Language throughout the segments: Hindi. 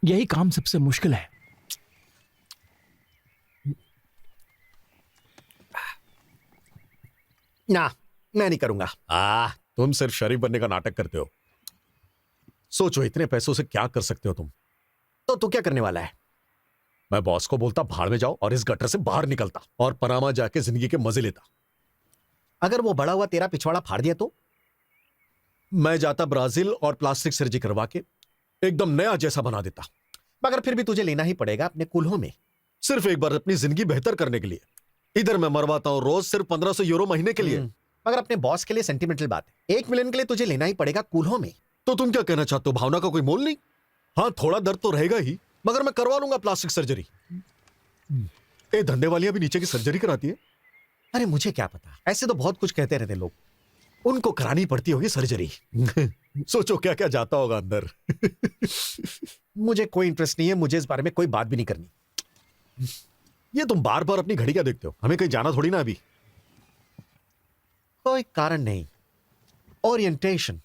यही काम सबसे मुश्किल है। ना, मैं नहीं करूंगा। तुम सिर्फ शरीफ बनने का नाटक करते हो। सोचो इतने पैसों से क्या कर सकते हो तुम। तो तू क्या करने वाला है? मैं बॉस को बोलता भाड़ में जाओ और इस गटर से बाहर निकलता और पनामा जाके जिंदगी के मजे लेता। अगर वो बड़ा हुआ तेरा पिछवाड़ा फाड़ दिया तो? मैं जाता ब्राजील और प्लास्टिक सर्जरी करवा के एकदम नया जैसा बना देता। मगर फिर भी तुझे लेना ही पड़ेगा अपने कुल्हों में। सिर्फ एक बार अपनी जिंदगी बेहतर करने के लिए। इधर मैं मरवाता हूं रोज सिर्फ 1500 यूरो महीने के लिए। मगर अपने बॉस के लिए सेंटिमेंटल बात है। 1 मिलियन के लिए तुझे लेना ही पड़ेगा कुल्हों में। तो तुम क्या कहना चाहते हो? भावना का कोई मोल नहीं? हाँ, थोड़ा दर्द तो रहेगा ही, मगर मैं करवा लूंगा प्लास्टिक सर्जरी। ए, धंधे वालियां भी नीचे की सर्जरी कराती है। अरे मुझे क्या पता, ऐसे तो बहुत कुछ कहते रहते लोग। उनको करानी पड़ती होगी सर्जरी। सोचो क्या क्या जाता होगा अंदर। मुझे कोई इंटरेस्ट नहीं है, मुझे इस बारे में कोई बात भी नहीं करनी। ये तुम बार बार अपनी घड़ी क्या देखते हो? हमें कहीं जाना थोड़ी ना अभी। कोई कारण नहीं। ओरिएंटेशन।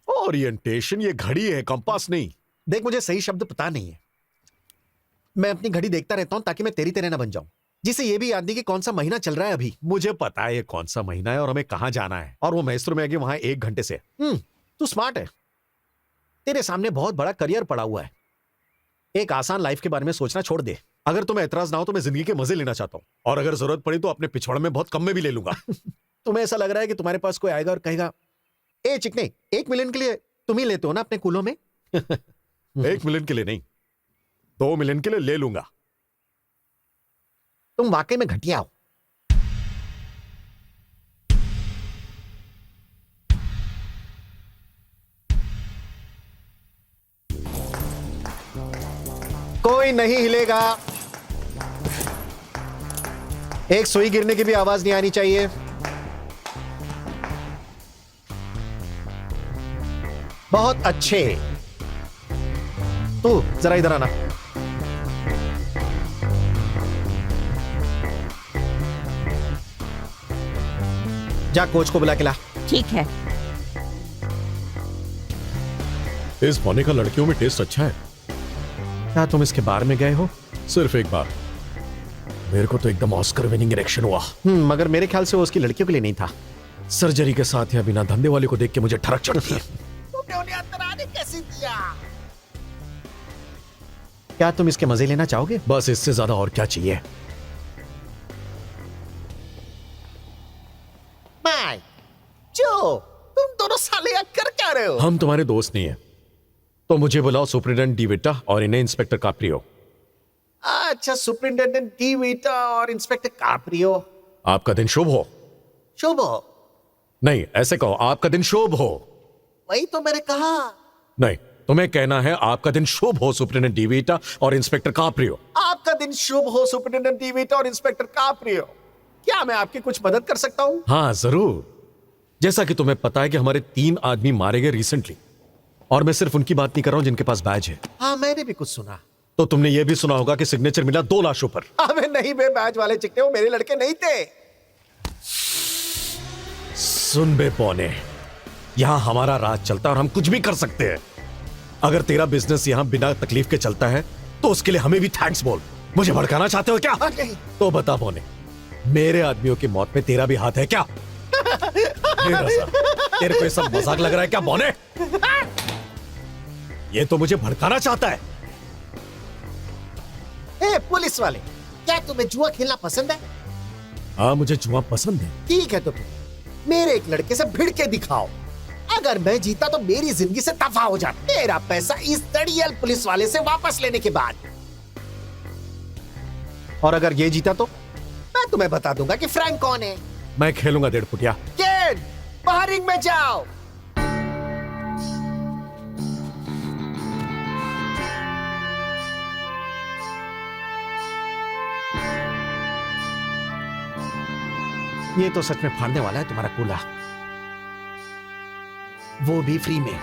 ओरिएंटेशन? ये घड़ी है, कंपास नहीं। देख, मुझे सही शब्द पता नहीं है। मैं अपनी घड़ी देखता रहता हूं ताकि मैं तेरी तरह ना बन जाऊं, जिसे ये भी याद नहीं कि कौन सा महीना चल रहा है अभी। मुझे पता है ये कौन सा महीना है और हमें कहां जाना है, और वो मैसूर में आगे वहां 1 घंटे से। तू स्मार्ट है। तेरे सामने बहुत बड़ा करियर पड़ा हुआ है। एक आसान लाइफ के बारे में सोचना छोड़ दे। अगर तुम्हें एतराज ना हो तो मैं जिंदगी के मजे लेना चाहता हूं, और अगर जरूरत पड़ी तो अपने पिछवाड़े में बहुत कम में भी ले लूंगा। तुम्हें ऐसा लग रहा है कि तुम्हारे पास कोई आएगा और कहेगा, ए चिकने, 1 मिलियन के लिए तुम ही लेते हो ना अपने कुलों में? 1 मिलियन के लिए नहीं, 2 मिलियन के लिए ले लूंगा। तुम वाकई में घटिया हो। कोई नहीं हिलेगा। एक सुई गिरने की भी आवाज नहीं आनी चाहिए। बहुत अच्छे। तू जरा इधर आना। जा कोच को बुला के ला। ठीक है। इस पौने का लड़कियों में टेस्ट अच्छा है। क्या तुम इसके बार में गए हो? सिर्फ एक बार। मेरे को तो एकदम ऑस्कर विनिंग इरेक्शन हुआ। मगर मेरे ख्याल से वो उसकी लड़कियों के लिए नहीं था। सर्जरी के साथ या बिना धंधे वाले को देख के मुझे ठरक चढ़ती है। तुमने उन्हें अंदर आने कैसे दिया? क्या तुम इसके मजे लेना चाहोगे? बस इससे ज्यादा और क्या चाहिए। जो तुम दोनों साले कर क्या रहे हो? हम तुम्हारे दोस्त नहीं है, तो मुझे बुलाओ सुपरिटेंडेंट डी विटा और इन्हें इंस्पेक्टर काप्रियो। अच्छा, सुपरिटेंडेंट डी विटा और इंस्पेक्टर काप्रियो। आपका दिन शुभ हो। शुभ हो? नहीं, ऐसे कहो, आपका दिन शुभ हो। वही तो मैंने कहा। नहीं, तुम्हें कहना है आपका दिन शुभ हो सुपरिटेंडेंट डी विटा और इंस्पेक्टर काप्रियो। आपका दिन शुभ हो सुपरिटेंडेंट डी विटा और इंस्पेक्टर काप्रियो। क्या मैं आपकी कुछ मदद कर सकता हूं? हाँ जरूर। जैसा कि तुम्हें पता है कि हमारे 3 आदमी मारे गए रिसेंटली, और मैं सिर्फ उनकी बात नहीं कर रहा हूं जिनके पास बैज है। हाँ, मैंने भी कुछ सुना। तो तुमने यह भी सुना होगा कि सिग्नेचर मिला 2 लाशों पर। अबे नहीं बे, बैज वाले चिकने वो मेरे लड़के नहीं थे। सुन बे पौने, यहां हमारा राज चलता है और हम कुछ भी कर सकते हैं। अगर तेरा बिजनेस यहां बिना तकलीफ के चलता है तो उसके लिए हमें भी थैंक्स बोल। मुझे भड़काना चाहते हो क्या? तो बता पौने, मेरे आदमियों की मौत में तेरा भी हाथ है क्या? तेरे को ये सब मजाक लग रहा है क्या बौने? ये तो मुझे भड़काना चाहता है। ए पुलिस वाले, क्या तुम्हें जुआ खेलना पसंद है? हाँ, मुझे जुआ पसंद है। ठीक है, तो फिर मेरे एक लड़के से भिड़ के दिखाओ। अगर मैं जीता तो मेरी जिंदगी से दफा हो जाता। मेरा पैसा इस दड़ियल पुलिस वाले से वापस लेने के बाद। और अगर ये जीता तो मैं तुम्हें बता दूंगा कि फ्रैंक कौन है। मैं खेलूंगा 1.5 फुटिया। किड, बाहर रिंग में जाओ। ये तो सच में फाड़ने वाला है तुम्हारा कूल्हा, वो भी फ्री में।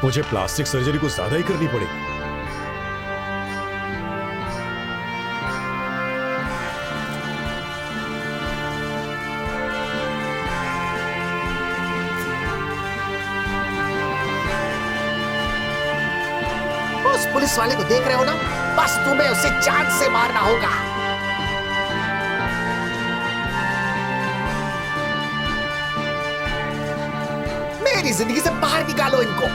मुझे प्लास्टिक सर्जरी कुछ ज्यादा ही करनी पड़ेगी। पुलिस वाले को देख रहे हो ना, बस तुम्हें उसे जान से मारना होगा। मेरी जिंदगी से बाहर निकालो इनको।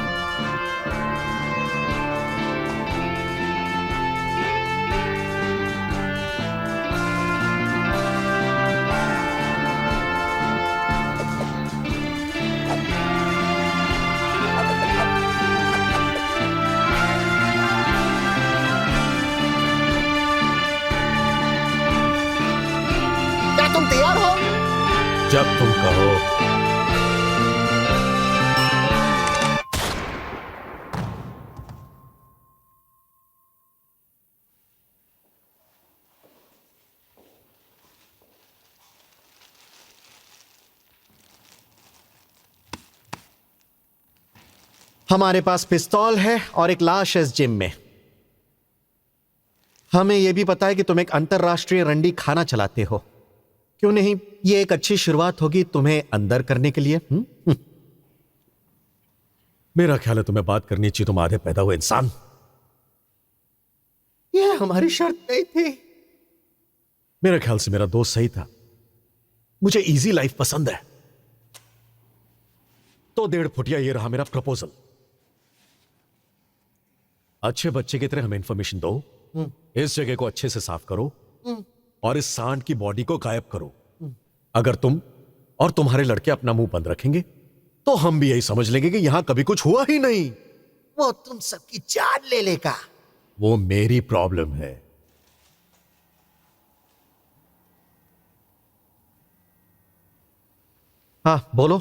तुम तैयार हो? जब तुम कहो। हमारे पास पिस्तौल है और एक लाश है इस जिम में। हमें यह भी पता है कि तुम एक अंतरराष्ट्रीय रंडी खाना चलाते हो। क्यों नहीं, ये एक अच्छी शुरुआत होगी तुम्हें अंदर करने के लिए। मेरा ख्याल है तुम्हें बात करनी चाहिए, तुम आधे पैदा हुए इंसान। ये हमारी शर्त नहीं थी। मेरे ख्याल से मेरा दोस्त सही था। मुझे इजी लाइफ पसंद है। तो 1.5 फुटिया ये रहा मेरा प्रपोजल। अच्छे बच्चे की तरह हमें इंफॉर्मेशन दो, इस जगह को अच्छे से साफ करो और इस सांड की बॉडी को गायब करो। अगर तुम और तुम्हारे लड़के अपना मुंह बंद रखेंगे तो हम भी यही समझ लेंगे कि यहां कभी कुछ हुआ ही नहीं। वो तुम सबकी जान ले लेगा। वो मेरी प्रॉब्लम है। हाँ बोलो,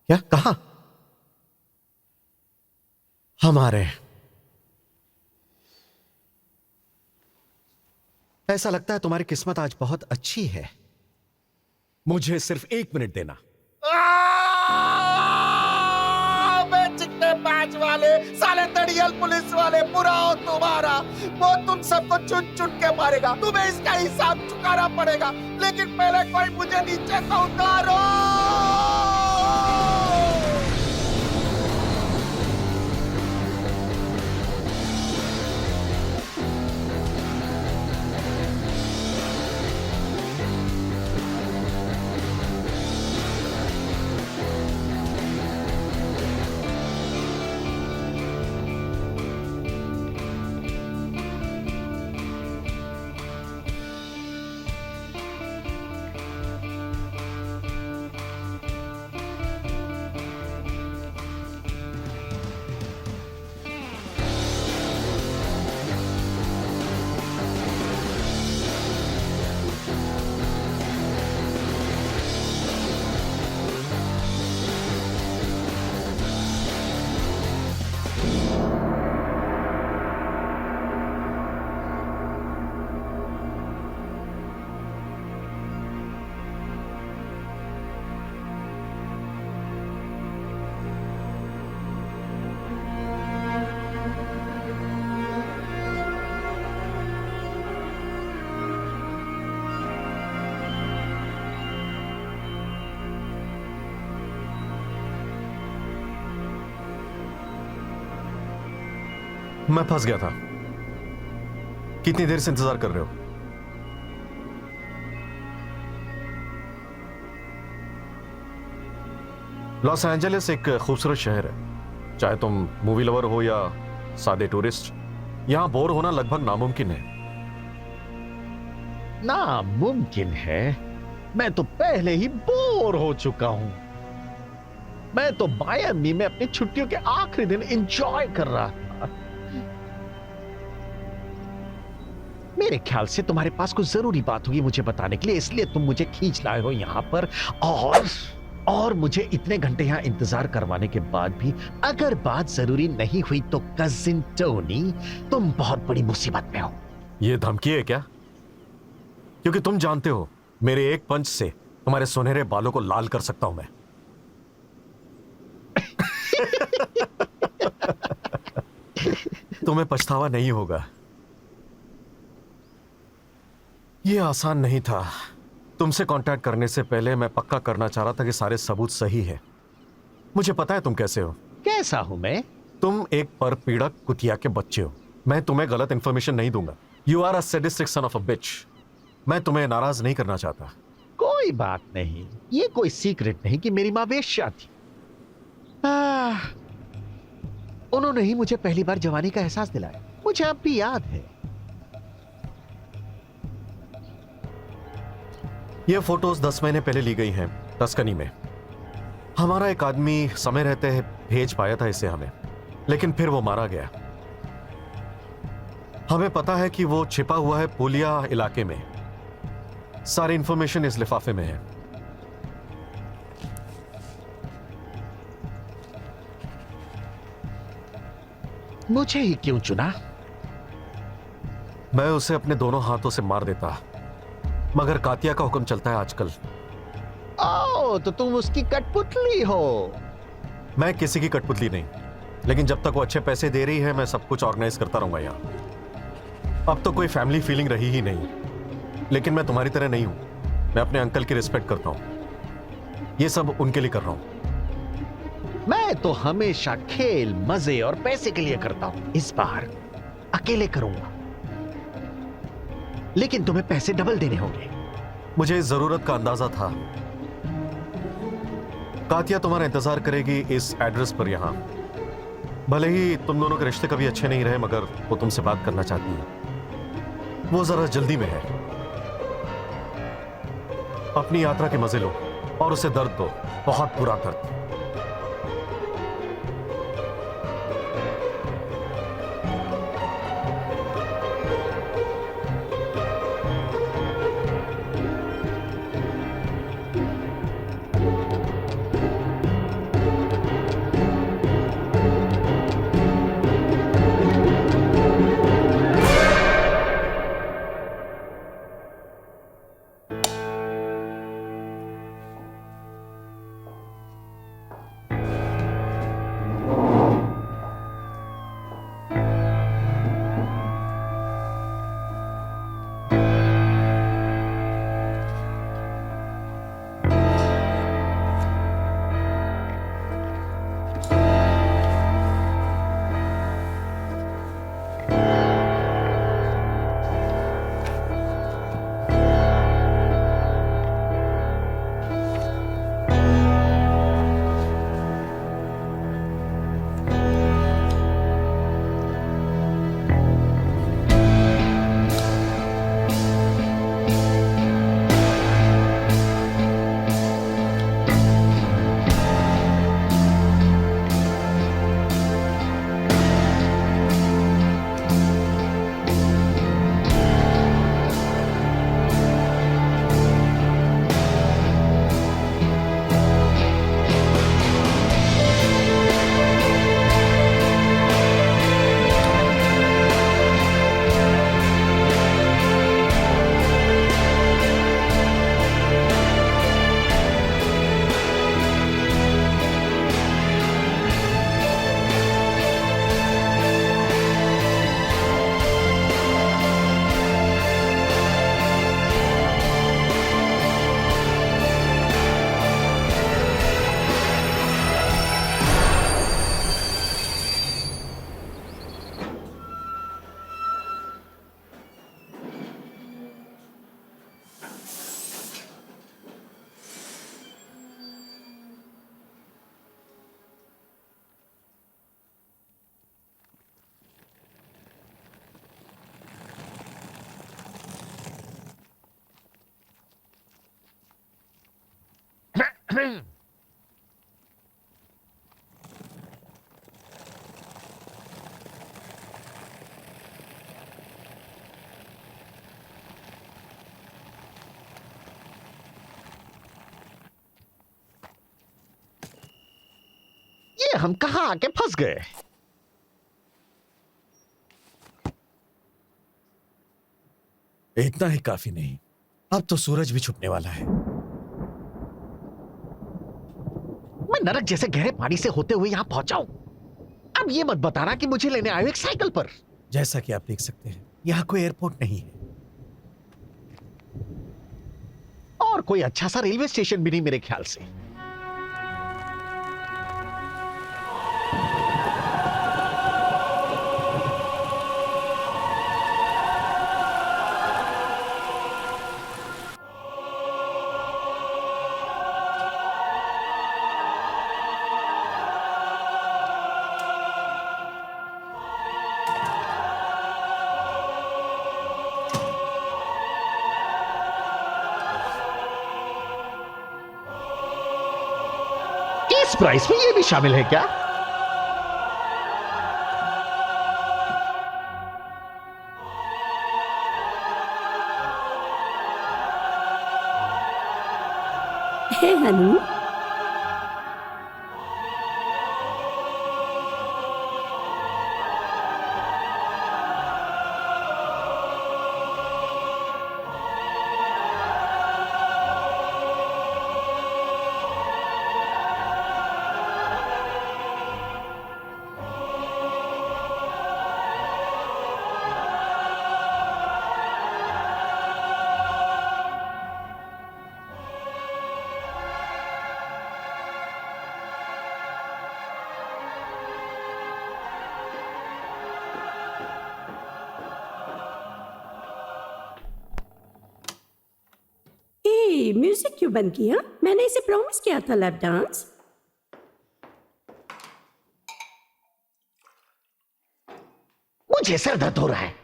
क्या कहा? हमारे ऐसा लगता है तुम्हारी किस्मत आज बहुत अच्छी है। मुझे सिर्फ 1 मिनट देना। चिकने पैच वाले साले तड़ियल पुलिस वाले, बुरा हो तुम्हारा। वो तुम सबको चुन चुन के मारेगा, तुम्हें इसका हिसाब चुकाना पड़ेगा। लेकिन पहले कोई मुझे नीचे तो उतारो। मैं फंस गया था। कितनी देर से इंतजार कर रहे हो? लॉस एंजलिस एक खूबसूरत शहर है। चाहे तुम मूवी लवर हो या सादे टूरिस्ट, यहां बोर होना लगभग नामुमकिन है। नामुमकिन है? मैं तो पहले ही बोर हो चुका हूं। मैं तो मायामी में अपनी छुट्टियों के आखिरी दिन एंजॉय कर रहा था। मेरे ख्याल से तुम्हारे पास कुछ जरूरी बात होगी मुझे बताने के लिए, इसलिए तुम मुझे खींच लाए हो यहां पर। और मुझे इतने घंटे यहां इंतजार करवाने के बाद भी अगर बात जरूरी नहीं हुई तो कजिन टोनी, तुम बहुत बड़ी मुसीबत में हो। यह धमकी है क्या? क्योंकि तुम जानते हो मेरे एक पंच से तुम्हारे सुनहरे बालों को लाल कर सकता हूं मैं। तुम्हें पछतावा नहीं होगा। यह आसान नहीं था। तुमसे कांटेक्ट करने से पहले मैं पक्का करना चाह रहा था कि सारे सबूत सही है। मुझे पता है तुम कैसे हो। कैसा हूं मैं? तुम एक परपीड़क कुतिया के बच्चे हो। मैं तुम्हें गलत इंफॉर्मेशन नहीं दूंगा। You are a sadistic son of a bitch. मैं तुम्हें नाराज नहीं करना चाहता। कोई बात नहीं, ये कोई सीक्रेट नहीं कि मेरी मां वेश्या थी। उन्होंने ही मुझे पहली बार जवानी का एहसास दिलाया। मुझे अब भी याद है। ये फोटोज 10 महीने पहले ली गई हैं टस्कनी में। हमारा एक आदमी समय रहते भेज पाया था इसे हमें, लेकिन फिर वो मारा गया। हमें पता है कि वो छिपा हुआ है पुलिया इलाके में। सारी इंफॉर्मेशन इस लिफाफे में है। मुझे ही क्यों चुना? मैं उसे अपने दोनों हाथों से मार देता, मगर कातिया का हुक्म चलता है आजकल। ओ, तो तुम उसकी कठपुतली हो। मैं किसी की कठपुतली नहीं, लेकिन जब तक वो अच्छे पैसे दे रही है मैं सब कुछ ऑर्गेनाइज करता रहूंगा यहाँ। अब तो कोई फैमिली फीलिंग रही ही नहीं, लेकिन मैं तुम्हारी तरह नहीं हूं। मैं अपने अंकल की रिस्पेक्ट करता हूं। ये सब उनके लिए कर रहा हूं। मैं तो हमेशा खेल, मजे और पैसे के लिए करता हूं। इस बार अकेले करूंगा, लेकिन तुम्हें पैसे डबल देने होंगे। मुझे इस जरूरत का अंदाजा था। कातिया तुम्हारा इंतजार करेगी इस एड्रेस पर यहां। भले ही तुम दोनों के रिश्ते कभी अच्छे नहीं रहे, मगर वो तुमसे बात करना चाहती है। वो जरा जल्दी में है। अपनी यात्रा के मजे लो और उसे दर्द दो, बहुत बुरा दर्द। ये हम कहां आके फंस गए? इतना ही काफी नहीं, अब तो सूरज भी छुपने वाला है। मैं नरक जैसे गहरे पानी से होते हुए यहां पहुंचा हूं। अब ये मत बताना कि मुझे लेने आए हो एक साइकिल पर। जैसा कि आप देख सकते हैं, यहाँ कोई एयरपोर्ट नहीं है। और कोई अच्छा सा रेलवे स्टेशन भी नहीं मेरे ख्याल से। इस प्राइस में ये भी शामिल है क्या? है हनी। म्यूजिक क्यों बंद किया? मैंने इसे प्रॉमिस किया था लैप डांस। मुझे सर दर्द हो रहा है।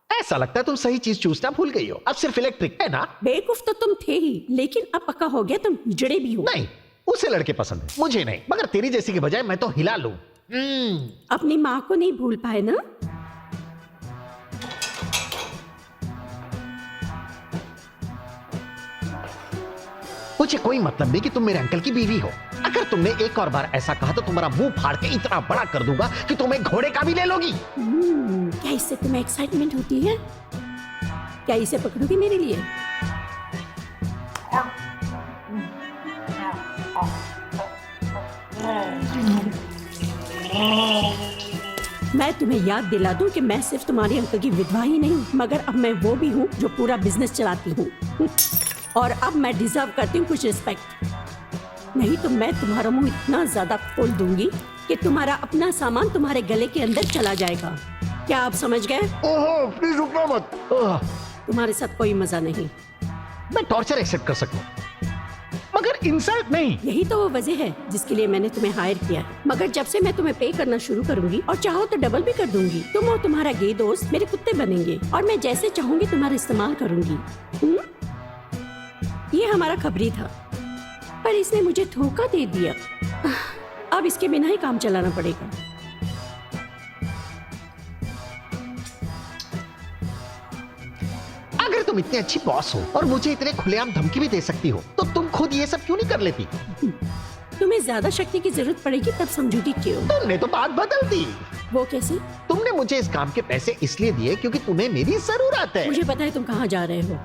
ऐसा लगता है तुम सही चीज चूसना भूल गई हो। अब सिर्फ इलेक्ट्रिक है ना? बेवकूफ तो तुम थे ही, लेकिन अब पक्का हो गया तुम हिजड़े भी हो। नहीं, उसे लड़के पसंद है, मुझे नहीं। मगर तेरी जैसी के बजाय मैं तो हिला लूं। अपनी माँ को नहीं भूल पाए ना? मुझे कोई मतलब नहीं कि तुम मेरे अंकल की बीवी हो। अगर तुमने एक और बार ऐसा कहा तो तुम्हारा मुंह फाड़ के इतना बड़ा कर दूंगा कि तुम एक घोड़े का भी ले लोगी। क्या इससे तुम्हें एक्साइटमेंट होती है? क्या इसे पकड़ोगी मेरे लिए? मैं तुम्हें याद दिला दूं कि मैं सिर्फ तुम्हारे अंकल की विधवा ही नहीं, मगर अब मैं वो भी हूँ जो पूरा बिजनेस चलाती हूँ। और अब मैं डिजर्व करती हूँ कुछ रिस्पेक्ट। नहीं तो मैं तुम्हारा मुंह इतना ज्यादा खोल दूंगी कि तुम्हारा अपना सामान तुम्हारे गले के अंदर चला जाएगा। क्या आप समझ गए? ओहो, प्लीज रुकना मत। तुम्हारे साथ कोई मजा नहीं। मैं टॉर्चर एक्सेप्ट कर सकता हूँ, मगर इंसल्ट नहीं। यही तो वो वजह है जिसके लिए मैंने तुम्हें हायर किया है। मगर जब से मैं तुम्हें पे करना शुरू करूंगी, और चाहो तो डबल भी कर दूंगी, तुम और तुम्हारा गे दोस्त मेरे कुत्ते बनेंगे और मैं जैसे चाहूंगी तुम्हारा इस्तेमाल करूंगी। ये हमारा खबरी था, पर इसने मुझे धोखा दे दिया। अब इसके बिना ही काम चलाना पड़ेगा। अगर तुम इतनी अच्छी बॉस हो और मुझे इतने खुलेआम धमकी भी दे सकती हो, तो तुम खुद ये सब क्यों नहीं कर लेती? तुम्हें ज्यादा शक्ति की जरूरत पड़ेगी तब समझूगी क्यों। तुमने तो बात बदल दी। वो कैसे? तुमने मुझे इस काम के पैसे इसलिए दिए क्योंकि तुम्हें मेरी जरूरत है। मुझे पता है तुम कहाँ जा रहे हो।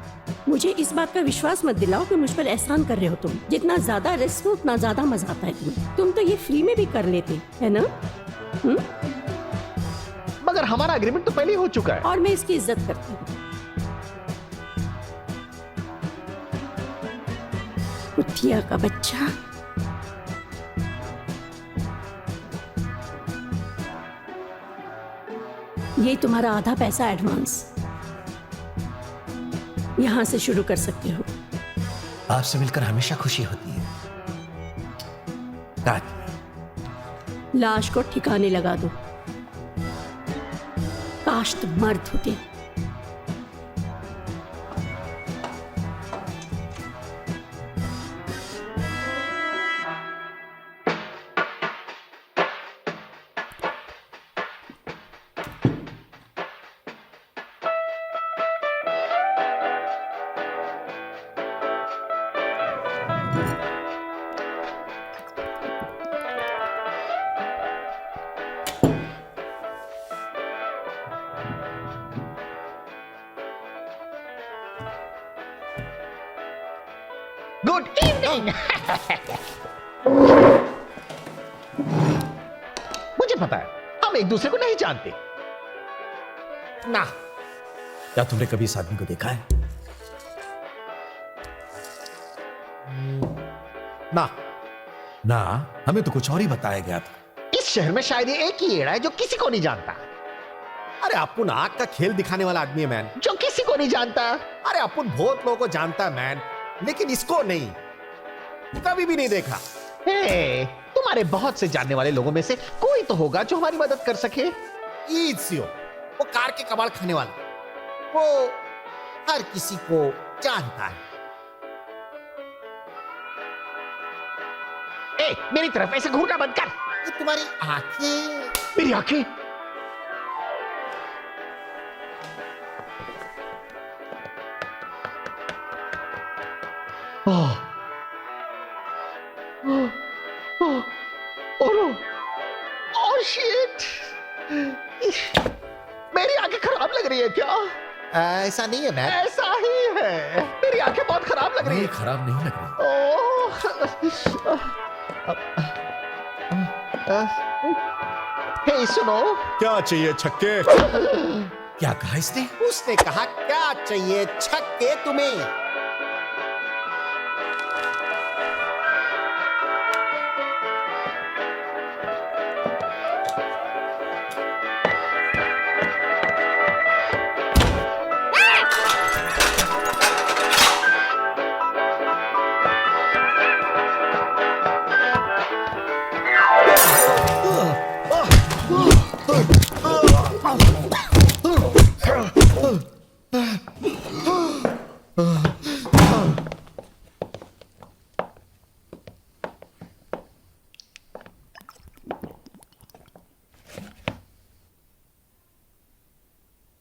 मुझे इस बात का विश्वास मत दिलाओ कि मुझ पर एहसान कर रहे हो तुम। जितना ज्यादा रिस्क हो उतना ज्यादा मजा आता है तुम्हें। तुम तो ये फ्री में भी कर लेते है ना? मगर हमारा एग्रीमेंट तो पहले ही हो चुका है। और मैं इसकी इज्जत करती हूँ। कुतिया का बच्चा। ये तुम्हारा आधा पैसा एडवांस। यहां से शुरू कर सकते हो। आपसे मिलकर हमेशा खुशी होती है। लाश को ठिकाने लगा दो। काश तुम मर्द होते। Good evening. मुझे पता है हम एक दूसरे को नहीं जानते ना। क्या तुमने कभी इस आदमी को देखा है? ना ना, हमें तो कुछ और ही बताया गया था। इस शहर में शायद ये एक ही एड़ा है जो किसी को नहीं जानता। अरे अपुन आग का खेल दिखाने वाला आदमी है मैन। जो किसी को नहीं जानता। अरे अपुन बहुत लोगों को जानता है मैन, लेकिन इसको नहीं, कभी भी नहीं देखा। हे, तुम्हारे बहुत से जानने वाले लोगों में से कोई तो होगा जो हमारी मदद कर सके। ईजियो, वो कार के कबाड़ खाने वाला, वो हर किसी को जानता है। ए, मेरी तरफ ऐसे घूरना बंद कर। ये तुम्हारी आंखें। मेरी आंखें। ओह, ओह, ओह, ओह नो, ओह शिट, मेरी आंखें खराब लग रही है क्या? ऐसा नहीं है मैन। ऐसा ही है, मेरी आंखें बहुत खराब लग रही है। खराब नहीं लग रही। हे सुनो, क्या चाहिए छक्के? क्या कहा इसने? उसने कहा क्या चाहिए छक्के तुम्हें?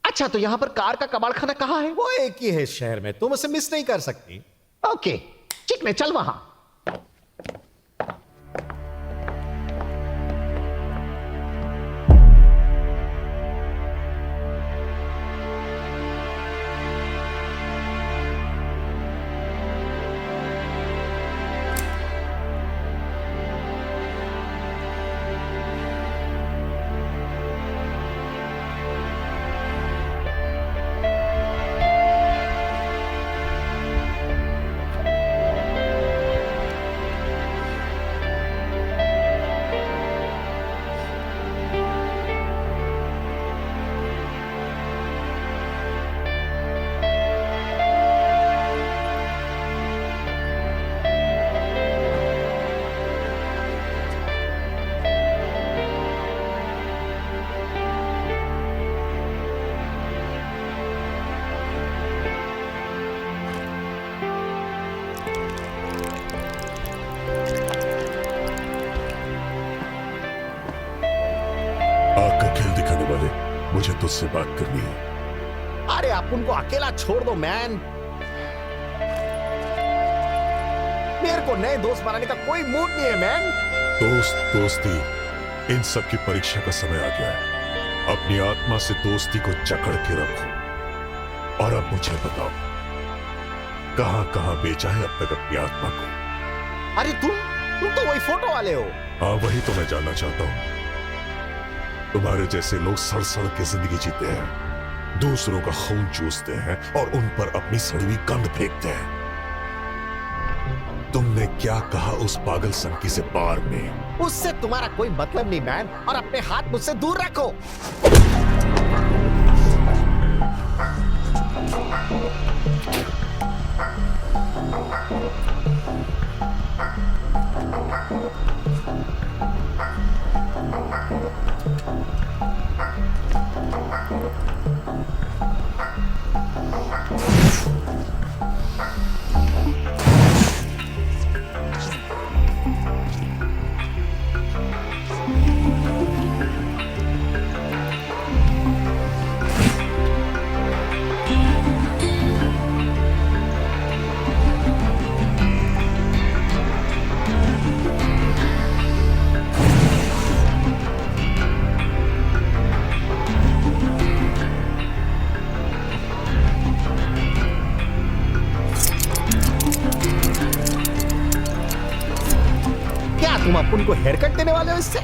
अच्छा तो यहां पर कार का कबाड़ खाना कहां है? वो एक ही है शहर में, तुम उसे मिस नहीं कर सकती। ओके, चिकने चल वहां। आग का खेल दिखाने वाले, मुझे तुझसे बात करनी है। अरे आप उनको अकेला छोड़ दो मैन। मेरे को नए दोस्त बनाने का कोई मूड नहीं है मैन। दोस्ती, इन सब की परीक्षा का समय आ गया है। अपनी आत्मा से दोस्ती को जकड़ के रखो। और अब मुझे बताओ, कहां कहां बेचा है अब तक अपनी आत्मा को? अरे तुम तो वही फोटो वाले हो। हाँ, वही तो मैं जानना चाहता हूं। तुम्हारे जैसे लोग सड़ सड़ के जिंदगी जीते हैं, दूसरों का खून चूसते हैं और उन पर अपनी सड़वी गंध फेंकते हैं। तुमने क्या कहा उस पागल संकी से बार में? उससे तुम्हारा कोई मतलब नहीं मैन, और अपने हाथ मुझसे दूर रखो। तुम अपन को हेयर कट देने वाले हो इससे?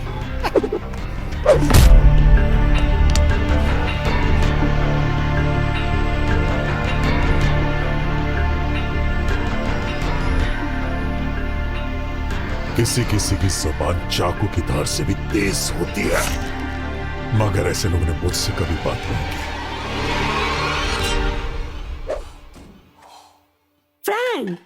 किसी किसी की जबान चाकू की धार से भी तेज होती है, मगर ऐसे लोगों ने मुझसे कभी बात नहीं की। फ्रैंक,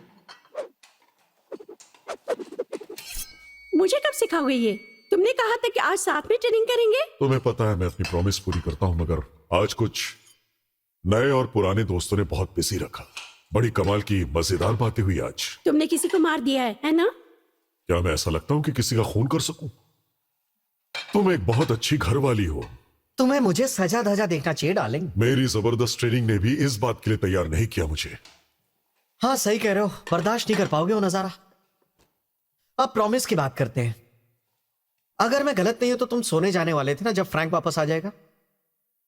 मुझे कब सिखाओगे ये? तुमने कहा था कि आज साथ में ट्रेनिंग करेंगे। तुम्हें पता है मैं अपनी प्रॉमिस पूरी करता हूं, मगर आज कुछ नए और पुराने दोस्तों ने बहुत बिजी रखा। बड़ी कमाल की मजेदार बातें हुई आज। तुमने किसी को मार दिया है ना? क्या मैं ऐसा लगता हूं कि किसी का खून कर सकूं? तुम एक बहुत अच्छी घरवाली हो। तुम्हें मुझे सजा धजा देखना चाहिए डार्लिंग। मेरी जबरदस्त ट्रेनिंग ने भी इस बात के लिए तैयार नहीं किया मुझे। हाँ सही कह रहे हो, बर्दाश्त नहीं कर पाओगे वो नजारा। अब प्रॉमिस की बात करते हैं। अगर मैं गलत नहीं हूं तो तुम सोने जाने वाले थे ना जब फ्रैंक वापस आ जाएगा?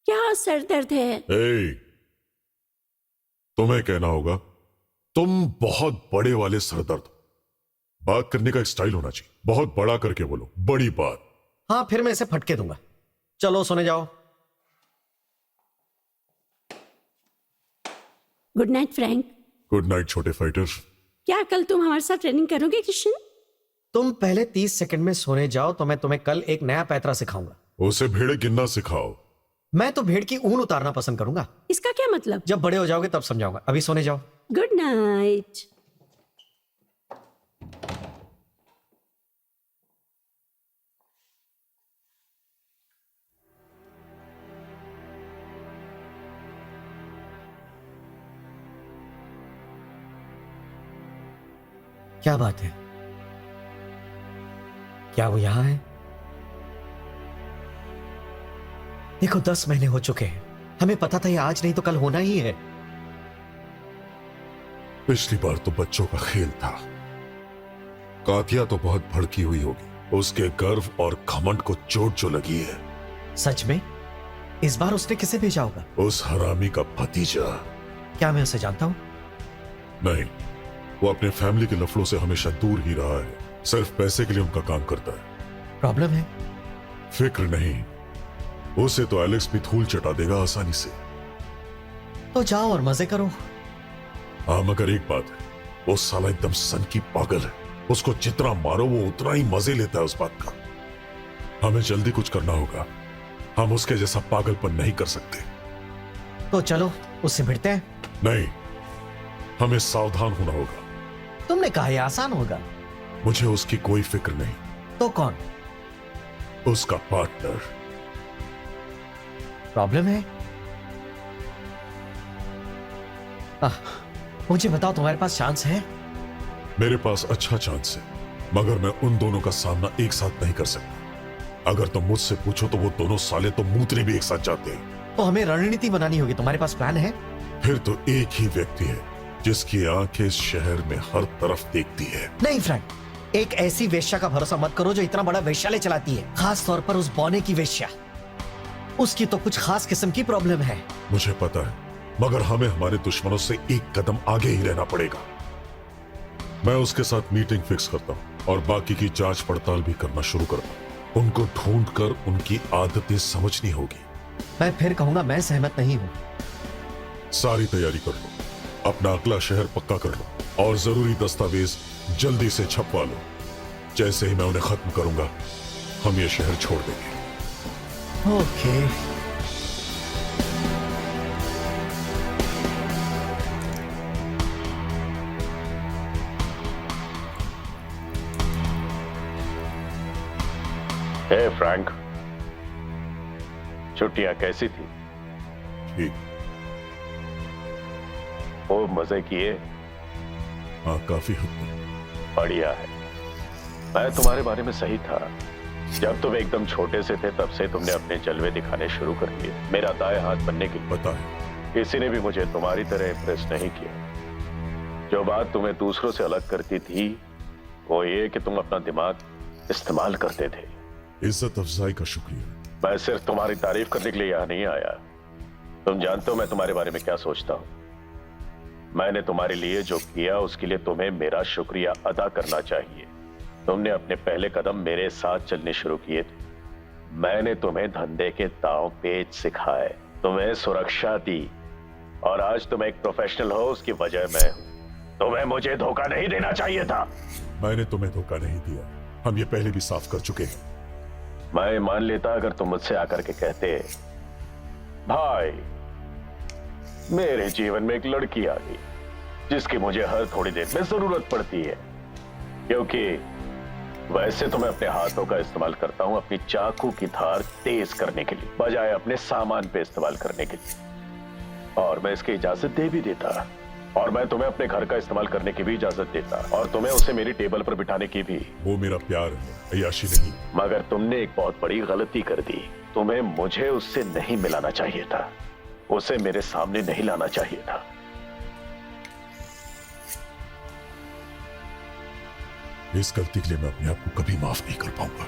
क्या सर दर्द है? ए, तुम्हें कहना होगा तुम बहुत बड़े वाले सरदर्द। बात करने का एक स्टाइल होना चाहिए, बहुत बड़ा करके बोलो, बड़ी बात। हाँ फिर मैं इसे फटके दूंगा। चलो सोने जाओ। Good Knight Frank. Good night छोटे फाइटर। क्या कल तुम हमारे साथ ट्रेनिंग करोगे किशन? तुम पहले 30 सेकंड में सोने जाओ तो मैं तुम्हें कल एक नया पैतरा सिखाऊंगा। उसे भेड़े गिनना सिखाओ। मैं तो भेड़ की ऊन उतारना पसंद करूंगा। इसका क्या मतलब? जब बड़े हो जाओगे तब समझाऊंगा, अभी सोने जाओ। Good night. क्या बात है? क्या वो यहां है? देखो 10 महीने हो चुके हैं, हमें पता था ये आज नहीं तो कल होना ही है। पिछली बार तो बच्चों का खेल था। कातिया तो बहुत भड़की हुई होगी, उसके गर्व और घमंड को चोट जो लगी है। सच में? इस बार उसने किसे भेजा होगा? उस हरामी का भतीजा। क्या मैं उसे जानता हूं? नहीं, वो अपने फैमिली के लफड़ों से हमेशा दूर ही रहा है, सिर्फ पैसे के लिए उनका काम करता है। प्रॉब्लम है? फिक्र नहीं, उसे तो एलेक्स भी धूल चटा देगा आसानी से। तो जाओ और मजे करो। हाँ मगर एक बात है, वो साला एकदम सन की पागल है। उसको जितना मारो वो उतना ही मजे लेता है उस बात का। हमें जल्दी कुछ करना होगा, हम उसके जैसा पागलपन नहीं कर सकते। तो चलो उससे भिड़ते हैं। नहीं, हमें सावधान होना होगा। तुमने कहा ये आसान होगा। मुझे उसकी कोई फिक्र नहीं। तो कौन? उसका पार्टनर। प्रॉब्लम है? मुझे बताओ तुम्हारे पास चांस है? मेरे पास अच्छा चांस है, मगर मैं उन दोनों का सामना एक साथ नहीं कर सकता। अगर तुम मुझसे पूछो तो वो दोनों साले तो मूतरे भी एक साथ जाते हैं। तो हमें रणनीति बनानी होगी। तुम्हारे पास प्लान है? फिर तो एक ही व्यक्ति है जिसकी आंखें इस शहर में हर तरफ देखती है। नहीं फ्रैंक, एक ऐसी वेश्या का भरोसा मत करो जो इतना बड़ा वेश्यालय चलाती है, खास तौर पर उस बौने की वेश्या। उसकी तो कुछ खास किस्म की प्रॉब्लम है। मुझे पता है, मगर हमें हमारे दुश्मनों से एक कदम आगे ही रहना पड़ेगा। मैं उसके साथ मीटिंग फिक्स करता हूँ और बाकी की जांच पड़ताल भी करना शुरू करता हूँ। उनको ढूंढकर उनकी आदतें समझनी होगी। मैं फिर कहूंगा मैं सहमत नहीं हूं। सारी तैयारी कर लो, अपना अगला शहर पक्का कर लो और जरूरी दस्तावेज जल्दी से छपवा लो। जैसे ही मैं उन्हें खत्म करूंगा, हम ये शहर छोड़ देंगे। ओके। हे फ्रैंक, छुट्टियां कैसी थी? ठीक। वो मजे किए? हाँ, काफी हद तक। बढ़िया है। मैं तुम्हारे बारे में सही था। जब तुम एकदम छोटे से थे तब से तुमने अपने जलवे दिखाने शुरू कर दिए, मेरा दाएं हाथ बनने के लिए। पता है, किसी ने भी मुझे तुम्हारी तरह इम्प्रेस नहीं किया। जो बात तुम्हें दूसरों से अलग करती थी वो ये कि तुम अपना दिमाग इस्तेमाल करते थे। इज्जत अफजाई का शुक्रिया। मैं सिर्फ तुम्हारी तारीफ करने के लिए यहां नहीं आया। तुम जानते हो मैं तुम्हारे बारे में क्या सोचता हूं। मैंने तुम्हारे लिए जो किया उसके लिए तुम्हें मेरा शुक्रिया अदा करना चाहिए। तुमने अपने पहले कदम मेरे साथ चलने शुरू किए थे। मैंने तुम्हें धंधे के दांव पेच सिखाए, तुम्हें सुरक्षा दी, और आज तुम एक प्रोफेशनल हो उसकी वजह मैं हूं। तुम्हें मुझे धोखा नहीं देना चाहिए था। मैंने तुम्हें धोखा नहीं दिया, हम ये पहले भी साफ कर चुके हैं। मैं मान लेता अगर तुम मुझसे आकर के कहते, भाई मेरे जीवन में एक लड़की आ गई जिसकी मुझे हर थोड़ी देर में जरूरत पड़ती है, क्योंकि वैसे तो मैं अपने हाथों का इस्तेमाल करता हूं अपनी चाकू की धार तेज करने के लिए, बजाय अपने सामान पे इस्तेमाल करने के लिए, और मैं इसकी इजाजत दे भी देता। और मैं तुम्हें अपने घर का इस्तेमाल करने की भी इजाजत देता और तुम्हें उसे मेरी टेबल पर बिठाने की भी। वो मेरा प्यार है, अय्याशी नहीं। मगर तुमने एक बहुत बड़ी गलती कर दी। तुम्हें मुझे उससे नहीं मिलाना चाहिए था, उसे मेरे सामने नहीं लाना चाहिए था। इस गलती के लिए मैं अपने आप को कभी माफ नहीं कर पाऊंगा।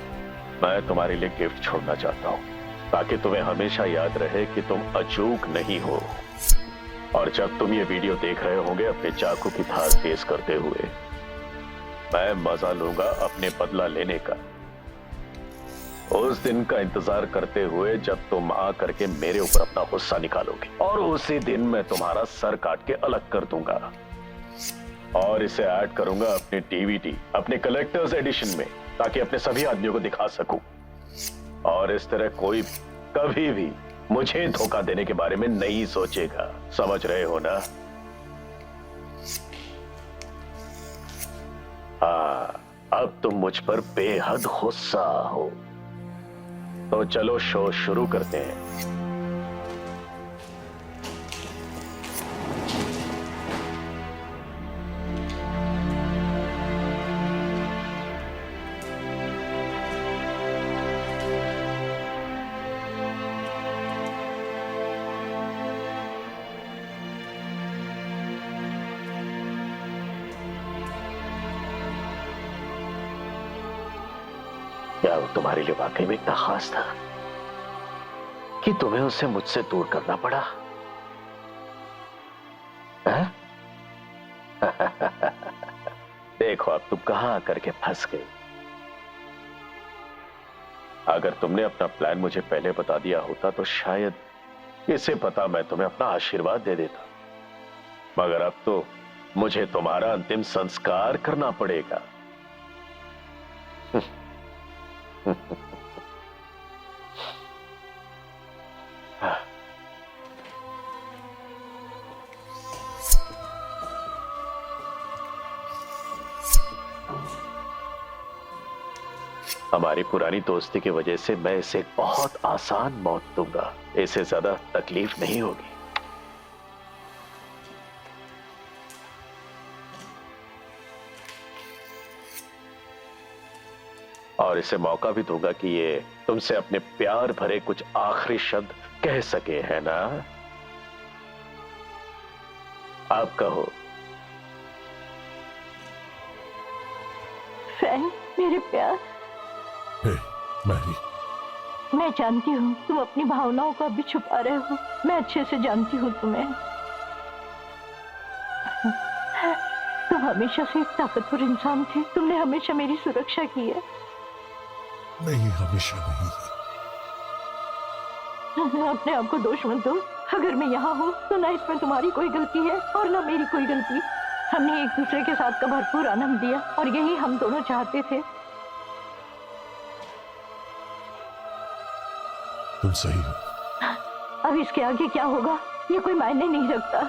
मैं तुम्हारे लिए गिफ्ट छोड़ना चाहता हूं ताकि तुम्हें हमेशा याद रहे कि तुम अचूक नहीं हो। और जब तुम ये वीडियो देख रहे होंगे अपने चाकू की धार तेज करते हुए, मैं मजा लूंगा अपने बदला लेने का। उस दिन का इंतजार करते हुए जब तुम आ करके मेरे ऊपर अपना गुस्सा निकालोगे, और उसी दिन मैं तुम्हारा सर काट के अलग कर दूंगा और इसे ऐड करूंगा अपने डीवीडी, अपने कलेक्टर्स एडिशन में, ताकि अपने सभी आदमियों को दिखा सकूं। और इस तरह कोई कभी भी मुझे धोखा देने के बारे में नहीं सोचेगा। समझ रहे हो ना? हाँ, अब तुम मुझ पर बेहद गुस्सा हो। तो चलो शो शुरू करते हैं। क्या वो तुम्हारे लिए वाकई में इतना खास था कि तुम्हें उसे मुझसे दूर करना पड़ा? हैं? देखो अब तुम कहां आकर के फंस गई। अगर तुमने अपना प्लान मुझे पहले बता दिया होता तो शायद इसे पता मैं तुम्हें अपना आशीर्वाद दे देता, मगर अब तो मुझे तुम्हारा अंतिम संस्कार करना पड़ेगा। हमारी पुरानी दोस्ती की वजह से मैं इसे बहुत आसान मौत दूंगा, इसे ज्यादा तकलीफ नहीं होगी। और इसे मौका भी दूंगा कि ये तुमसे अपने प्यार भरे कुछ आखिरी शब्द कह सके, है ना? आप कहो। फ्रैंक, मेरे प्यार, हे, मैरी, मैं जानती हूँ तुम अपनी भावनाओं को अभी छुपा रहे हो। मैं अच्छे से जानती हूँ तुम्हें। तुम हमेशा से एक ताकतवर इंसान थे। तुमने हमेशा मेरी सुरक्षा की है। नहीं, हमेशा नहीं। अपने आप को दोष मत दो। अगर मैं यहाँ हूँ तो ना इसमें तुम्हारी कोई गलती है और ना मेरी कोई गलती। हमने एक दूसरे के साथ का भरपूर आनंद दिया और यही हम दोनों चाहते थे। तुम सही हो। अब इसके आगे क्या होगा ये कोई मायने नहीं रखता।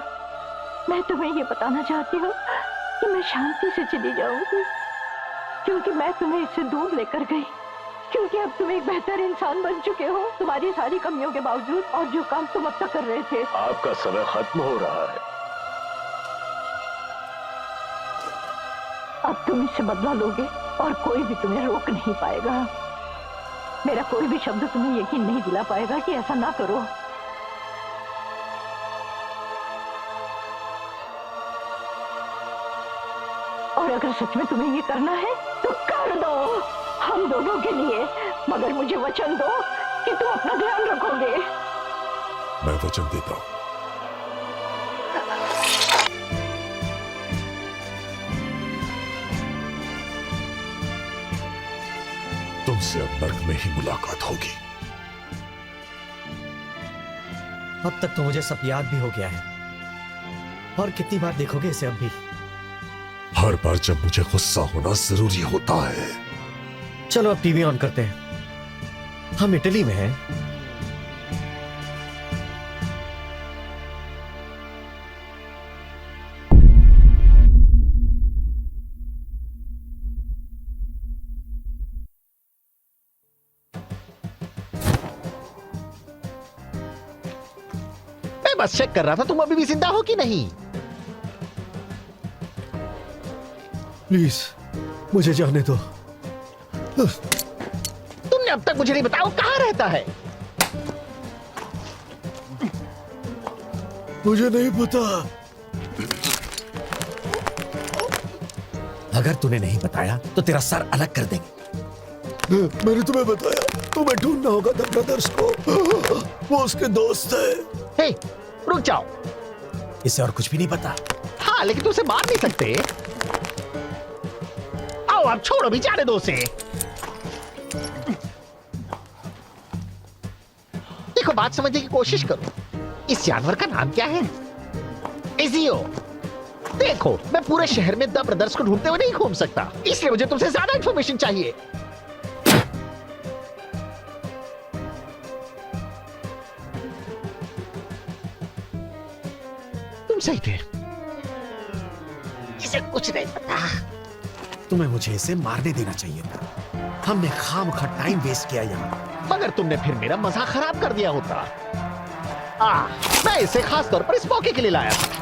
मैं तुम्हें ये बताना चाहती हूँ कि मैं शांति से चली जाऊंगी, क्योंकि मैं तुम्हें इससे दूर लेकर गई। क्योंकि अब तुम एक बेहतर इंसान बन चुके हो, तुम्हारी सारी कमियों के बावजूद, और जो काम तुम अब तक कर रहे थे। आपका समय खत्म हो रहा है। अब तुम इससे बदला लोगे और कोई भी तुम्हें रोक नहीं पाएगा। मेरा कोई भी शब्द तुम्हें यकीन नहीं दिला पाएगा कि ऐसा ना करो। और अगर सच में तुम्हें ये करना है तो कर दो, हम दोनों के लिए। मगर मुझे वचन दो कि तुम अपना ध्यान रखोगे। मैं वचन देता हूं। तुमसे अब नर्क में ही मुलाकात होगी। अब तक तो मुझे सब याद भी हो गया है। और कितनी बार देखोगे इसे अब भी? हर बार जब मुझे गुस्सा होना जरूरी होता है। चलो अब टीवी ऑन करते हैं। हम इटली में हैं। मैं बस चेक कर रहा था तुम अभी भी जिंदा हो कि नहीं। प्लीज मुझे जाने दो। तुमने अब तक मुझे नहीं बताया वो कहाँ रहता है। मुझे नहीं पता। अगर तूने नहीं बताया तो तेरा सर अलग कर देंगे। मैंने तुम्हें बताया, तुम्हें ढूंढना होगा द ब्रदर्स को। वो उसके दोस्त है। हे, रुक जाओ। इसे और कुछ भी नहीं पता। हाँ, लेकिन तुम उसे मार नहीं सकते। आओ आप छोड़ो भी, जाने दो उसे। देखो, बात समझने की कोशिश करो। इस जानवर का नाम क्या है? इजियो। देखो, मैं पूरे शहर में द ब्रदर्स को ढूंढते हुए नहीं घूम सकता, इसलिए मुझे तुमसे ज्यादा इंफॉर्मेशन चाहिए। तुम सही थे, इसे कुछ नहीं पता। तुम्हें मुझे इसे मारने देना चाहिए था। हमने खामखा टाइम वेस्ट किया यहाँ। मगर तुमने फिर मेरा मजाक खराब कर दिया होता। मैं इसे खास तौर पर इस मौके के लिए लाया था।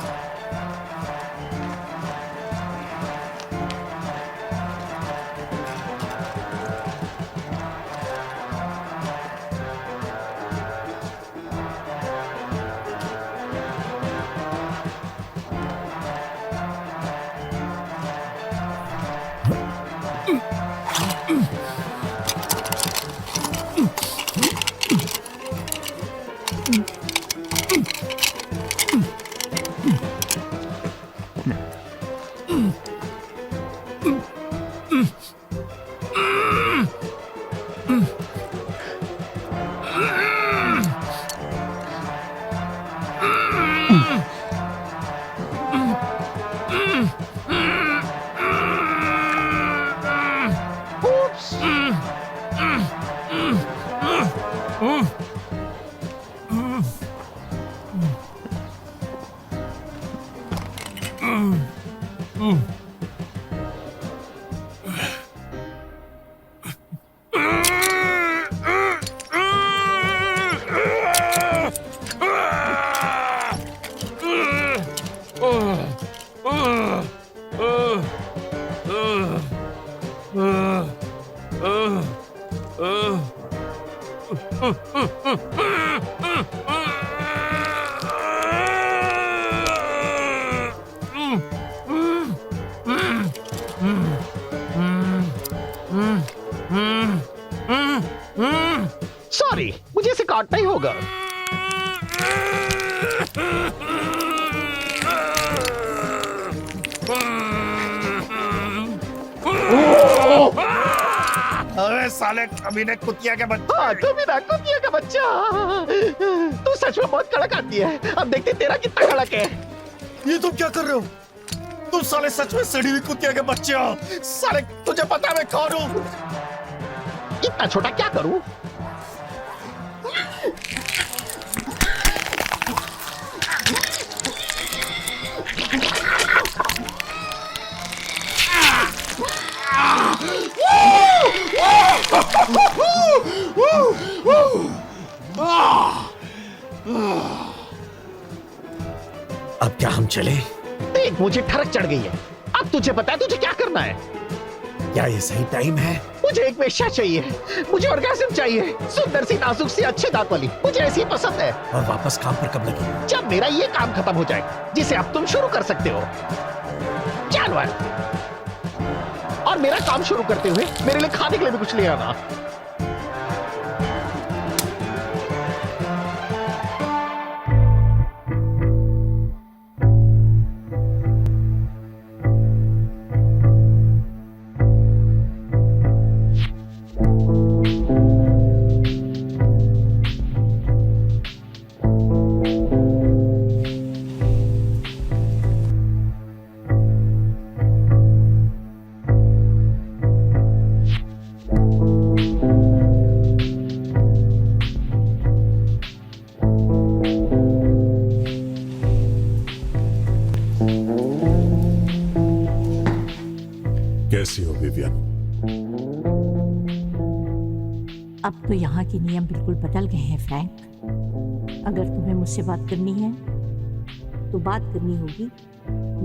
सॉरी, मुझे इसे काटना ही होगा। अरे साले कमीने कुतिया के बच्चे। हाँ, कमीना कुतिया का बच्चा। तू सच में बहुत कड़क आती है। अब देखते तेरा कितना कड़क है। ये तुम क्या कर रहे हो? तुम साले सच में सड़ी हुई कुतिया के बच्चे हो। साले तुझे पता है मैं कौन हूँ? इतना छोटा क्या करूं? अब क्या हम चले? देख, मुझे ठरक चढ़ गई है। अब तुझे पता है तुझे क्या करना है? क्या ये सही टाइम है? मुझे एक वेश्या चाहिए। मुझे ऑर्गेज़म चाहिए, सुंदर सी, नाजुक सी, अच्छे दांत वाली। मुझे ऐसी पसंद है। और वापस काम पर कब लगे? जब मेरा ये काम खत्म हो जाए, जिसे अब तुम शुरू कर सकते हो। जानवर। और मेरा काम शुरू करते हुए मेरे लिए खाने के लिए भी कुछ ले आना। कैसी हो विवियन? अब तो यहाँ के नियम बिल्कुल बदल गए हैं फ्रैंक। अगर तुम्हें मुझसे बात करनी है तो बात करनी होगी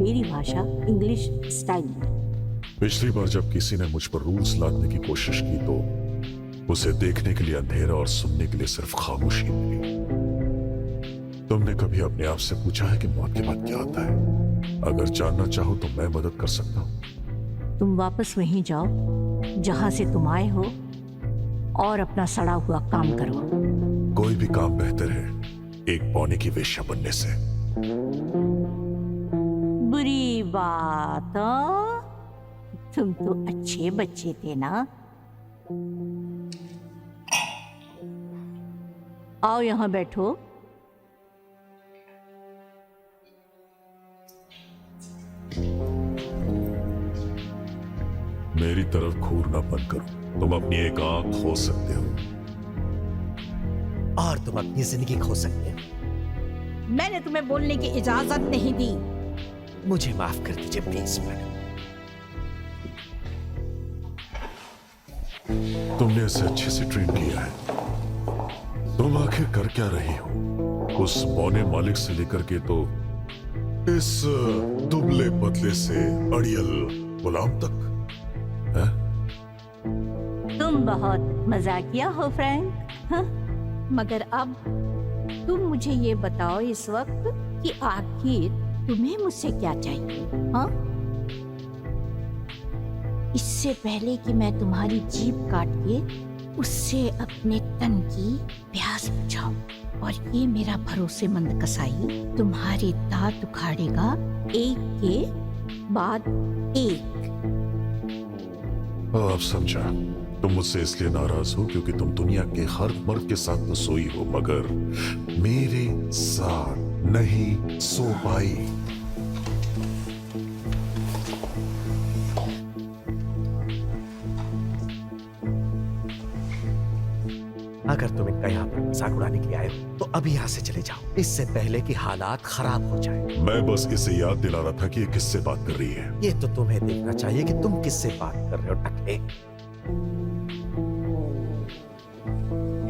मेरी भाषा इंग्लिश स्टाइल में। पिछली बार जब किसी ने मुझ पर रूल्स लादने की कोशिश की तो उसे देखने के लिए अंधेरा और सुनने के लिए सिर्फ खामोशी मिली। तुमने कभी अपने आप से पूछा है कि मौत के बाद क्या आता है? अगर जानना चाहो तो मैं मदद कर सकता हूं। तुम वापस वहीं जाओ जहां से तुम आए हो और अपना सड़ा हुआ काम करो। कोई भी काम बेहतर है एक पौने की वेश्या बनने से। बुरी बात, हाँ? तुम तो अच्छे बच्चे थे ना। आओ यहां बैठो। मेरी तरफ घूरना बंद करो। तुम अपनी एक आंख खो सकते हो और तुम अपनी जिंदगी खो सकते हो। मैंने तुम्हें बोलने की इजाजत नहीं दी। मुझे माफ कर दीजिए प्लीज मैडम। तुमने इसे अच्छे से ट्रेन किया है। तुम आखिर कर क्या रही हो? उस बौने मालिक से लेकर के तो इस दुबले पतले से अड़ियल गुलाम तक है? तुम बहुत मजाकिया हो फ्रैंक, हाँ? मगर अब तुम मुझे ये बताओ इस वक्त कि आखिर तुम्हें मुझसे क्या चाहिए, हाँ? इससे पहले कि मैं तुम्हारी जीभ काट के उससे अपने तन की प्यास बुझाऊं, और ये मेरा भरोसेमंद कसाई तुम्हारे दांत उखाड़ेगा एक के बाद एक। अब समझा। तुम मुझसे इसलिए नाराज हो क्योंकि तुम दुनिया के हर मर्द के साथ तो सोई हो मगर मेरे साथ नहीं सो पाई। अगर तुम इनका यहाँ पर मजाक उड़ाने के लिए आए हो तो अभी यहाँ से चले जाओ, इससे पहले कि हालात खराब हो जाए। मैं बस इसे याद दिला रहा था कि ये किससे बात कर रही है। ये तो तुम्हें देखना चाहिए कि तुम किससे बात कर रहे हो टकले।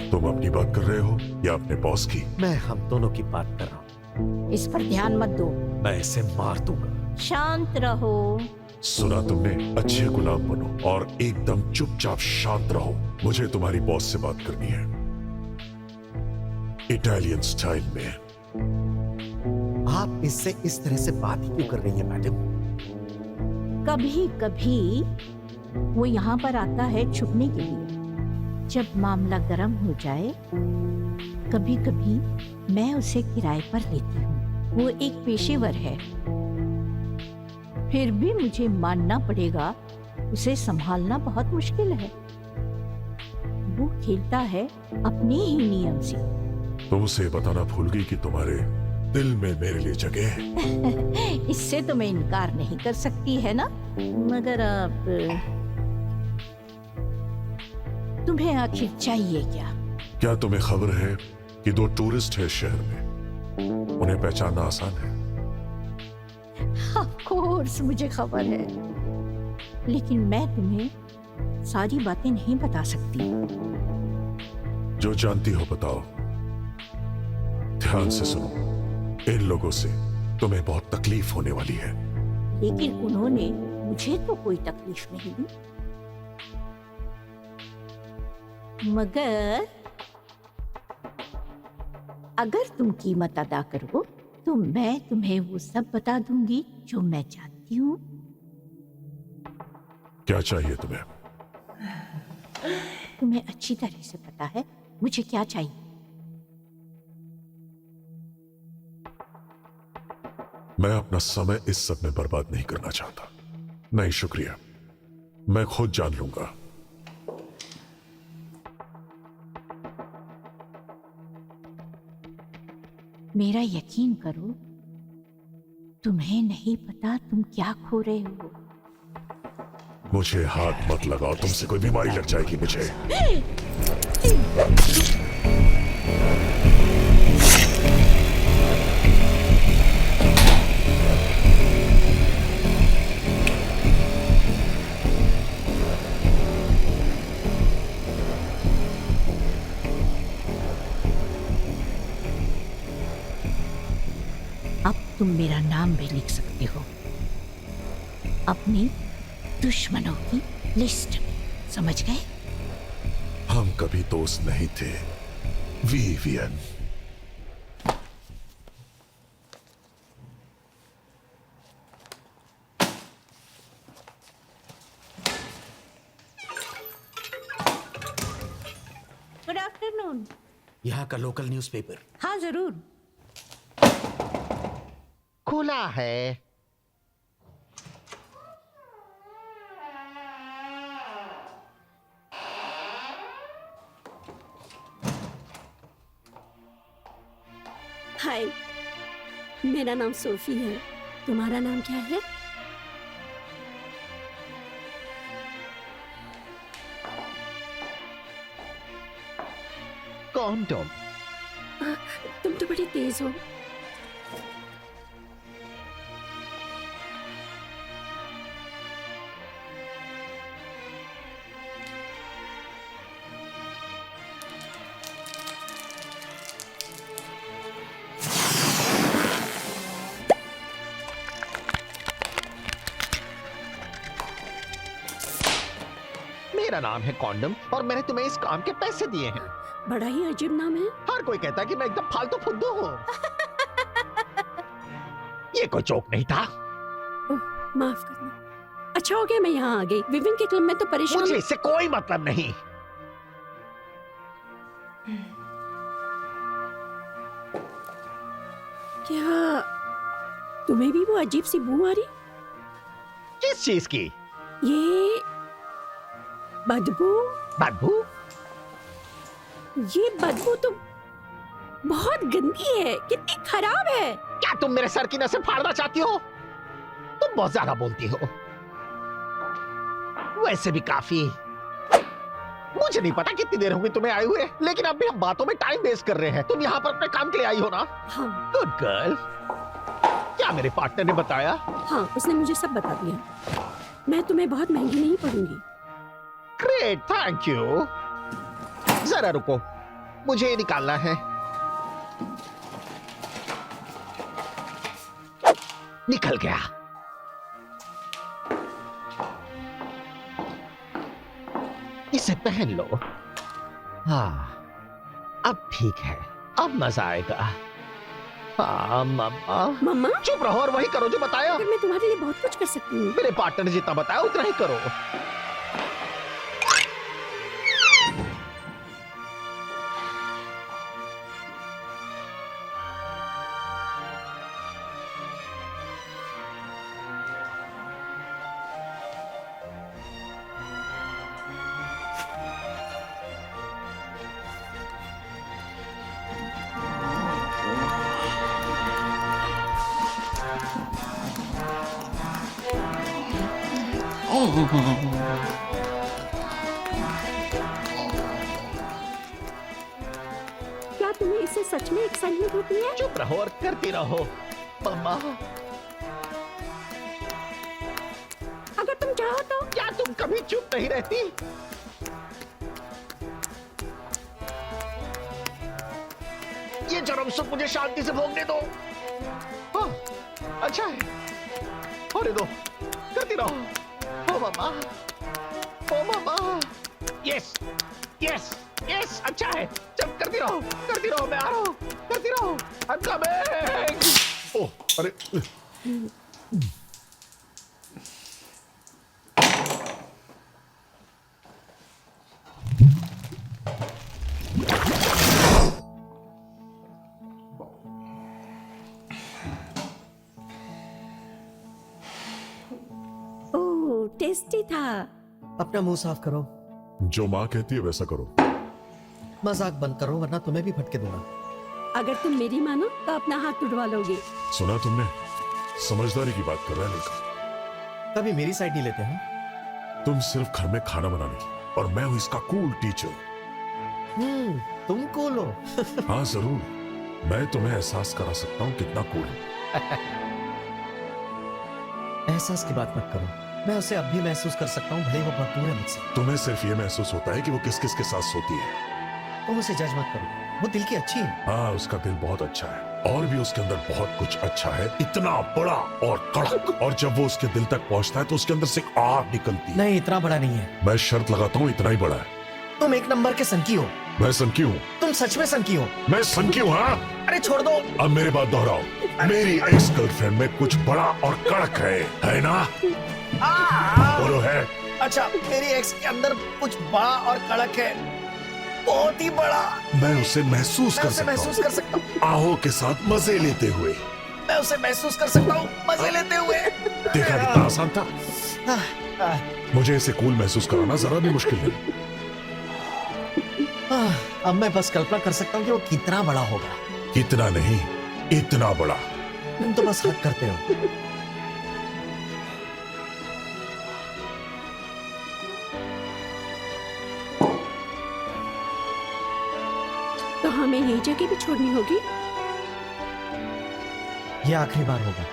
तुम अपनी बात कर रहे हो या अपने बॉस की? मैं हम दोनों की बात कर रहा हूँ। इस पर ध्यान मत दो। मैं इसे मार दूंगा। शांत रहो। सुना तुमने? अच्छे गुलाम बनो और एकदम चुपचाप शांत रहो। मुझे तुम्हारी बॉस से बात करनी है, इटालियन स्टाइल में। आप इससे इस तरह से बात ही क्यों कर रही हैं मैडम? कभी कभी वो यहाँ पर आता है छुपने के लिए। जब मामला गर्म हो जाए कभी कभी मैं उसे किराए पर लेती हूँ। वो एक पेशेवर है, फिर भी मुझे मानना पड़ेगा उसे संभालना बहुत मुश्किल है। वो खेलता है अपने ही नियम से। तुम उसे बताना भूल गई कि तुम्हारे दिल में मेरे लिए जगह है। इससे तो मैं इनकार नहीं कर सकती है ना, मगर अब तुम्हें आखिर चाहिए क्या? क्या तुम्हें खबर है कि 2 टूरिस्ट है शहर में? उन्हें पहचानना आसान है। ऑफ कोर्स मुझे खबर है, लेकिन मैं तुम्हें सारी बातें नहीं बता सकती। जो जानती हो बताओ। ध्यान से सुनो, इन लोगों से तुम्हें बहुत तकलीफ होने वाली है। लेकिन उन्होंने मुझे तो कोई तकलीफ नहीं दी। मगर अगर तुम कीमत अदा करो तो मैं तुम्हें वो सब बता दूंगी जो मैं चाहती हूँ। क्या चाहिए तुम्हें? तुम्हें अच्छी तरह से पता है मुझे क्या चाहिए। मैं अपना समय इस सब में बर्बाद नहीं करना चाहता। नहीं शुक्रिया, मैं खुद जान लूंगा। मेरा यकीन करो, तुम्हें नहीं पता तुम क्या खो रहे हो। मुझे हाथ मत लगाओ, तुमसे कोई बीमारी लग जाएगी मुझे। अब तुम मेरा नाम भी लिख सकते हो, अपनी दुश्मनों की लिस्ट में, समझ गए? हम कभी दोस्त नहीं थे विवियन। Good afternoon. यहाँ का लोकल न्यूज़पेपर। हाँ जरूर। खुला है। हाय, मेरा नाम सोफी है। तुम्हारा नाम क्या है? कौन तुम? तुम तो बड़ी तेज हो। मेरा नाम है कॉन्डम और मैंने तुम्हें इस काम के पैसे दिए हैं। बड़ा ही अजीब नाम है। हर कोई कहता है कि मैं एकदम फालतू फुद्दू हूँ। ये कोई जोक नहीं था। ओह, माफ करना। अच्छा हो गया मैं यहाँ आ गई। विविन के क्लब में तो परेशान। मुझे इससे कोई मतलब नहीं। क्या तुम्हें भी वो अजीब सी बू आ रही? किस चीज की? ये बदबू। बदबू? ये बदबू तो बहुत गंदी है, कितनी खराब है। क्या तुम मेरे सर की नसें फाड़ना चाहती हो? तुम बहुत ज्यादा बोलती हो। वैसे भी काफी। मुझे नहीं पता कितनी देर होगी तुम्हें आए हुए, लेकिन अब भी हम बातों में टाइम वेस्ट कर रहे हैं। तुम यहाँ पर अपने काम के लिए आई हो ना? हाँ गुड गर्ल। क्या मेरे पार्टनर ने बताया? हाँ, उसने मुझे सब बता दिया। मैं तुम्हें बहुत महंगी नहीं पड़ूंगी। Great, thank you. जरा रुको, मुझे ये निकालना है। निकल गया। इसे पहन लो। हाँ, अब ठीक है, अब मजा आएगा। हाँ मम्मा। मम्मा? चुप रहो और वही करो जो बताया। अगर मैं तुम्हारे लिए बहुत कुछ कर सकती हूँ। मेरे पार्टनर ने जितना बताया उतना ही करो। क्या तुम्हें इससे सच में एक्साइटमेंट होती है? चुप रहो और करती रहो मम्मा। अगर तुम चाहो तो। क्या तुम कभी चुप नहीं रहती? ये जन्म सुख मुझे शांति से भोगने दो। हाँ, अच्छा है, होने दो, करती रहो। ओ मामा, ओ मामा। यस यस यस, अच्छा है, जब करती रहो, मैं आ रहा हूँ, करती रहो। I'm coming। ओह, अरे ओह, टेस्टी था। अपना मुंह साफ करो। जो माँ कहती है वैसा करो। मजाक बंद करो वरना तुम्हें भी फटके दूंगा। अगर तुम मेरी मानो तो अपना हाथ तुड़वा लोगे। सुना तुमने? समझदारी की बात कर रहा है लड़का। कभी मेरी साइड नहीं लेते हैं। तुम सिर्फ घर में खाना बनाने की, और मैं हूं इसका कूल टीचर। तुम कूल हो। हाँ जरूर, मैं तुम्हें एहसास करा सकता हूँ कितना कूल हूँ। एहसास की बात मत करो, मैं उसे अब भी महसूस कर सकता हूँ, भले ही वो बहुत दूर है मुझसे। तुम्हें सिर्फ ये महसूस होता है कि वो किस किस के साथ सोती है। तुम उसे जज मत करो, वो दिल की अच्छी है। हाँ, उसका दिल बहुत अच्छा है। और भी उसके अंदर बहुत कुछ अच्छा है, इतना बड़ा और कड़क, और जब वो उसके दिल तक पहुंचता है तो उसके अंदर से एक आग निकलती है। नहीं, इतना बड़ा नहीं है। मैं शर्त लगाता हूँ इतना ही बड़ा है। तुम एक नंबर के सनकी हो। मैं सनकी हूँ? तुम सच में सनकी हो। मैं सनकी हूँ? हाँ, अरे छोड़ दो। अब मेरी बात दोहराओ। मेरी एक्स गर्लफ्रेंड में कुछ बड़ा और कड़क है ना? बोलो है? अच्छा, मेरी एक्स के अंदर कुछ बड़ा और कड़क है, बहुत ही बड़ा। मैं उसे महसूस कर सकता हूँ, आहों के साथ मजे लेते हुए। मैं उसे महसूस कर सकता हूँ मजे लेते हुए। देखा कितना आसान था? मुझे इसे कूल महसूस कराना जरा भी मुश्किल नहीं। अब मैं बस कल्पना कर सकता हूँ कि वो कितना बड़ा होगा। कितना नहीं, इतना बड़ा। तुम तो बस हद करते हो। तो हमें ये जगह भी छोड़नी होगी। ये आखिरी बार होगा,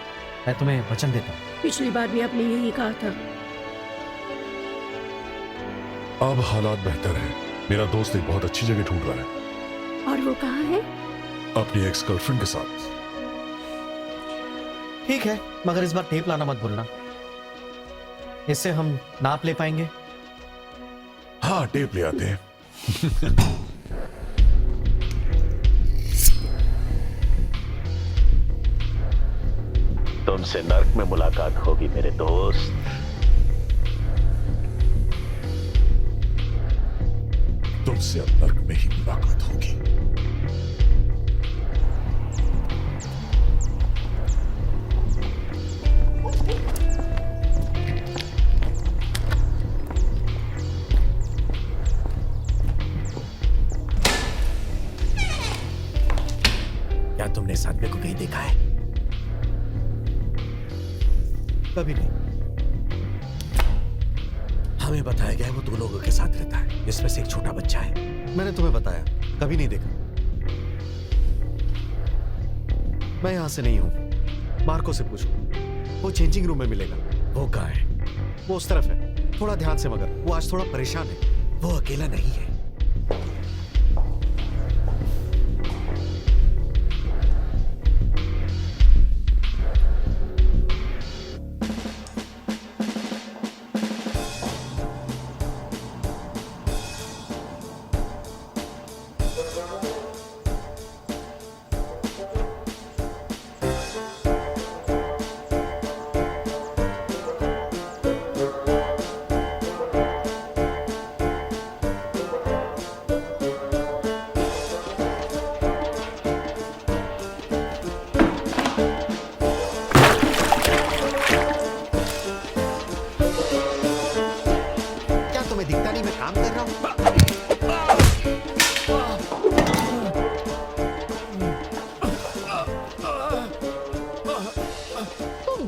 मैं तुम्हें वचन देता हूँ। पिछली बार भी आपने यही कहा था। अब हालात बेहतर हैं। मेरा दोस्त एक बहुत अच्छी जगह ढूंढ रहा है। और वो कहाँ है? अपनी एक्स गर्लफ्रेंड के साथ। ठीक है, मगर इस बार टेप लाना मत भूलना, इससे हम नाप ले पाएंगे। हाँ, टेप ले आते हैं। तुमसे नर्क में मुलाकात होगी मेरे दोस्त। तुमसे अब नर्क में ही मुलाकात होगी। क्या तुमने इस आदमी को कहीं देखा है? कभी नहीं। हमें बताया गया है वो 2 लोगों के साथ रहता है, जिसमें से एक छोटा बच्चा है। मैंने तुम्हें बताया, कभी नहीं देखा। मैं यहां से नहीं हूं, मार्को से पूछो, वो चेंजिंग रूम में मिलेगा। वो कहाँ है? वो उस तरफ है, थोड़ा ध्यान से, मगर वो आज थोड़ा परेशान है। वो अकेला नहीं है।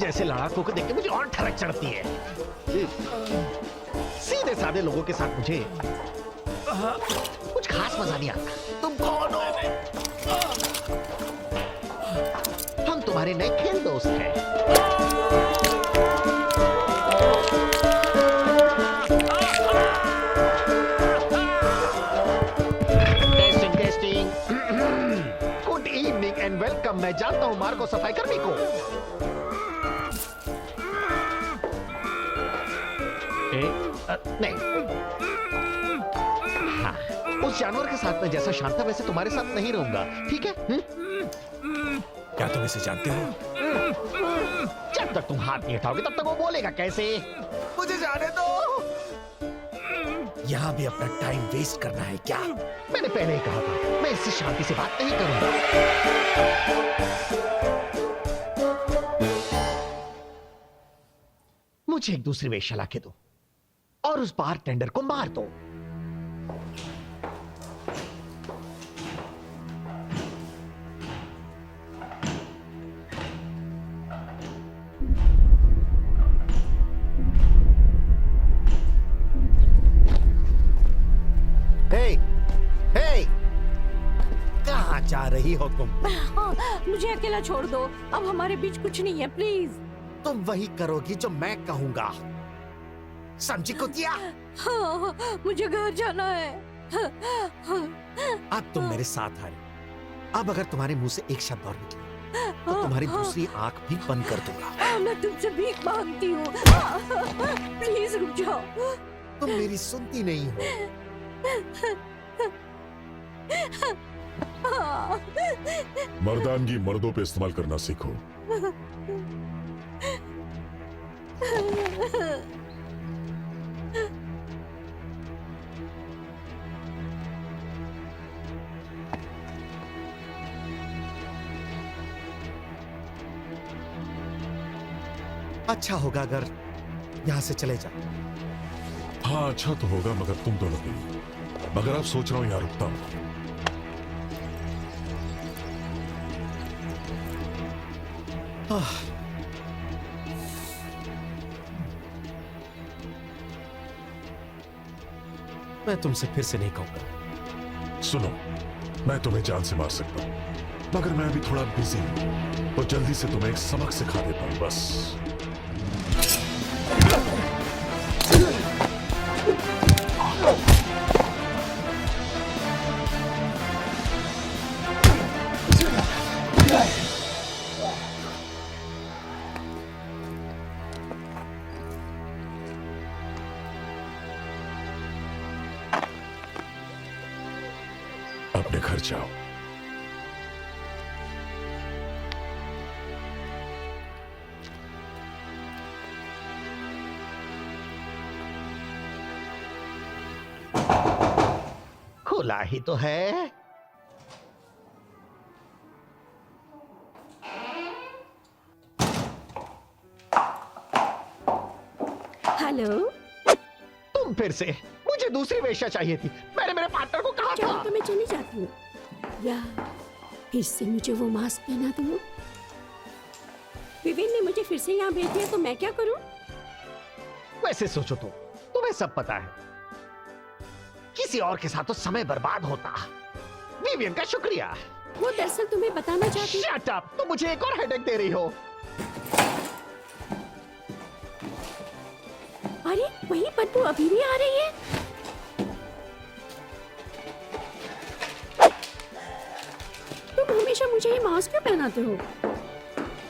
जैसे लड़ाकों को देख के मुझे और ठरक चढ़ती है। सीधे साधे लोगों के साथ मुझे कुछ खास मजा नहीं आता। तुम कौन हो? हम तुम्हारे नए खेल दोस्त हैं। Testing testing. Good evening and welcome. मैं जानता हूं मार्को सफाई कर्मी को। नहीं, हाँ, उस जानवर के साथ में जैसा शांत था वैसे तुम्हारे साथ नहीं रहूंगा, ठीक है? क्या तुम इसे जानते हो? जब तक तुम हाथ नहीं हटाओगे तब तक वो बोलेगा कैसे? मुझे जाने दो। यहाँ भी अपना टाइम वेस्ट करना है क्या? मैंने पहले ही कहा था, मैं इससे शांति से बात नहीं करूंगा। मुझे एक दूसरी वेश्या लाके दो और उस बार टेंडर को मार दो। हे, हे, कहाँ जा रही हो तुम? मुझे अकेला छोड़ दो, अब हमारे बीच कुछ नहीं है, प्लीज। तुम वही करोगी जो मैं कहूंगा, समझी कुतिया? हाँ, मुझे घर जाना है। अब तुम मेरे साथ आए अब अगर तुम्हारे मुंह से एक शब्द और निकले तो तुम्हारी दूसरी आंख भी बंद कर दूंगा। मैं तुमसे भीख मांगती हूँ, प्लीज रुक जाओ। तुम मेरी सुनती नहीं हो। मर्दानगी मर्दों पे इस्तेमाल करना सीखो। अच्छा होगा अगर यहां से चले जाओ। हाँ अच्छा तो होगा मगर तुम दोनों के लिए। मगर अब सोच रहा हूं यहां रुकता हूं। मैं तुमसे फिर से नहीं कहूंगा। सुनो, मैं तुम्हें जान से मार सकता हूं मगर मैं अभी थोड़ा बिजी हूं तो जल्दी से तुम्हें एक सबक सिखा देता हूं बस। अपने घर जाओ। खुला ही तो है। हेलो, तुम फिर से? मुझे दूसरी वेश्या चाहिए थी। मैंने मेरे पार्टनर को कहा चलो था। तो मैं चली जाती हूँ, या फिर से मुझे वो मास्क पहना दो। विवेन ने मुझे फिर से यहाँ भेज दिया तो मैं क्या करूँ? वैसे सोचो तो तुम्हें सब पता है। किसी और के साथ तो समय बर्बाद होता। विवियन का शुक्रिया। वो दरअसल तुम्हें बताना चाहती। शट अप, तुम मुझे एक और हेडेक दे रही हो। अरे वही बदबू अभी भी आ रही है। तुम हमेशा मुझे ये मास्क क्यों पहनाते हो?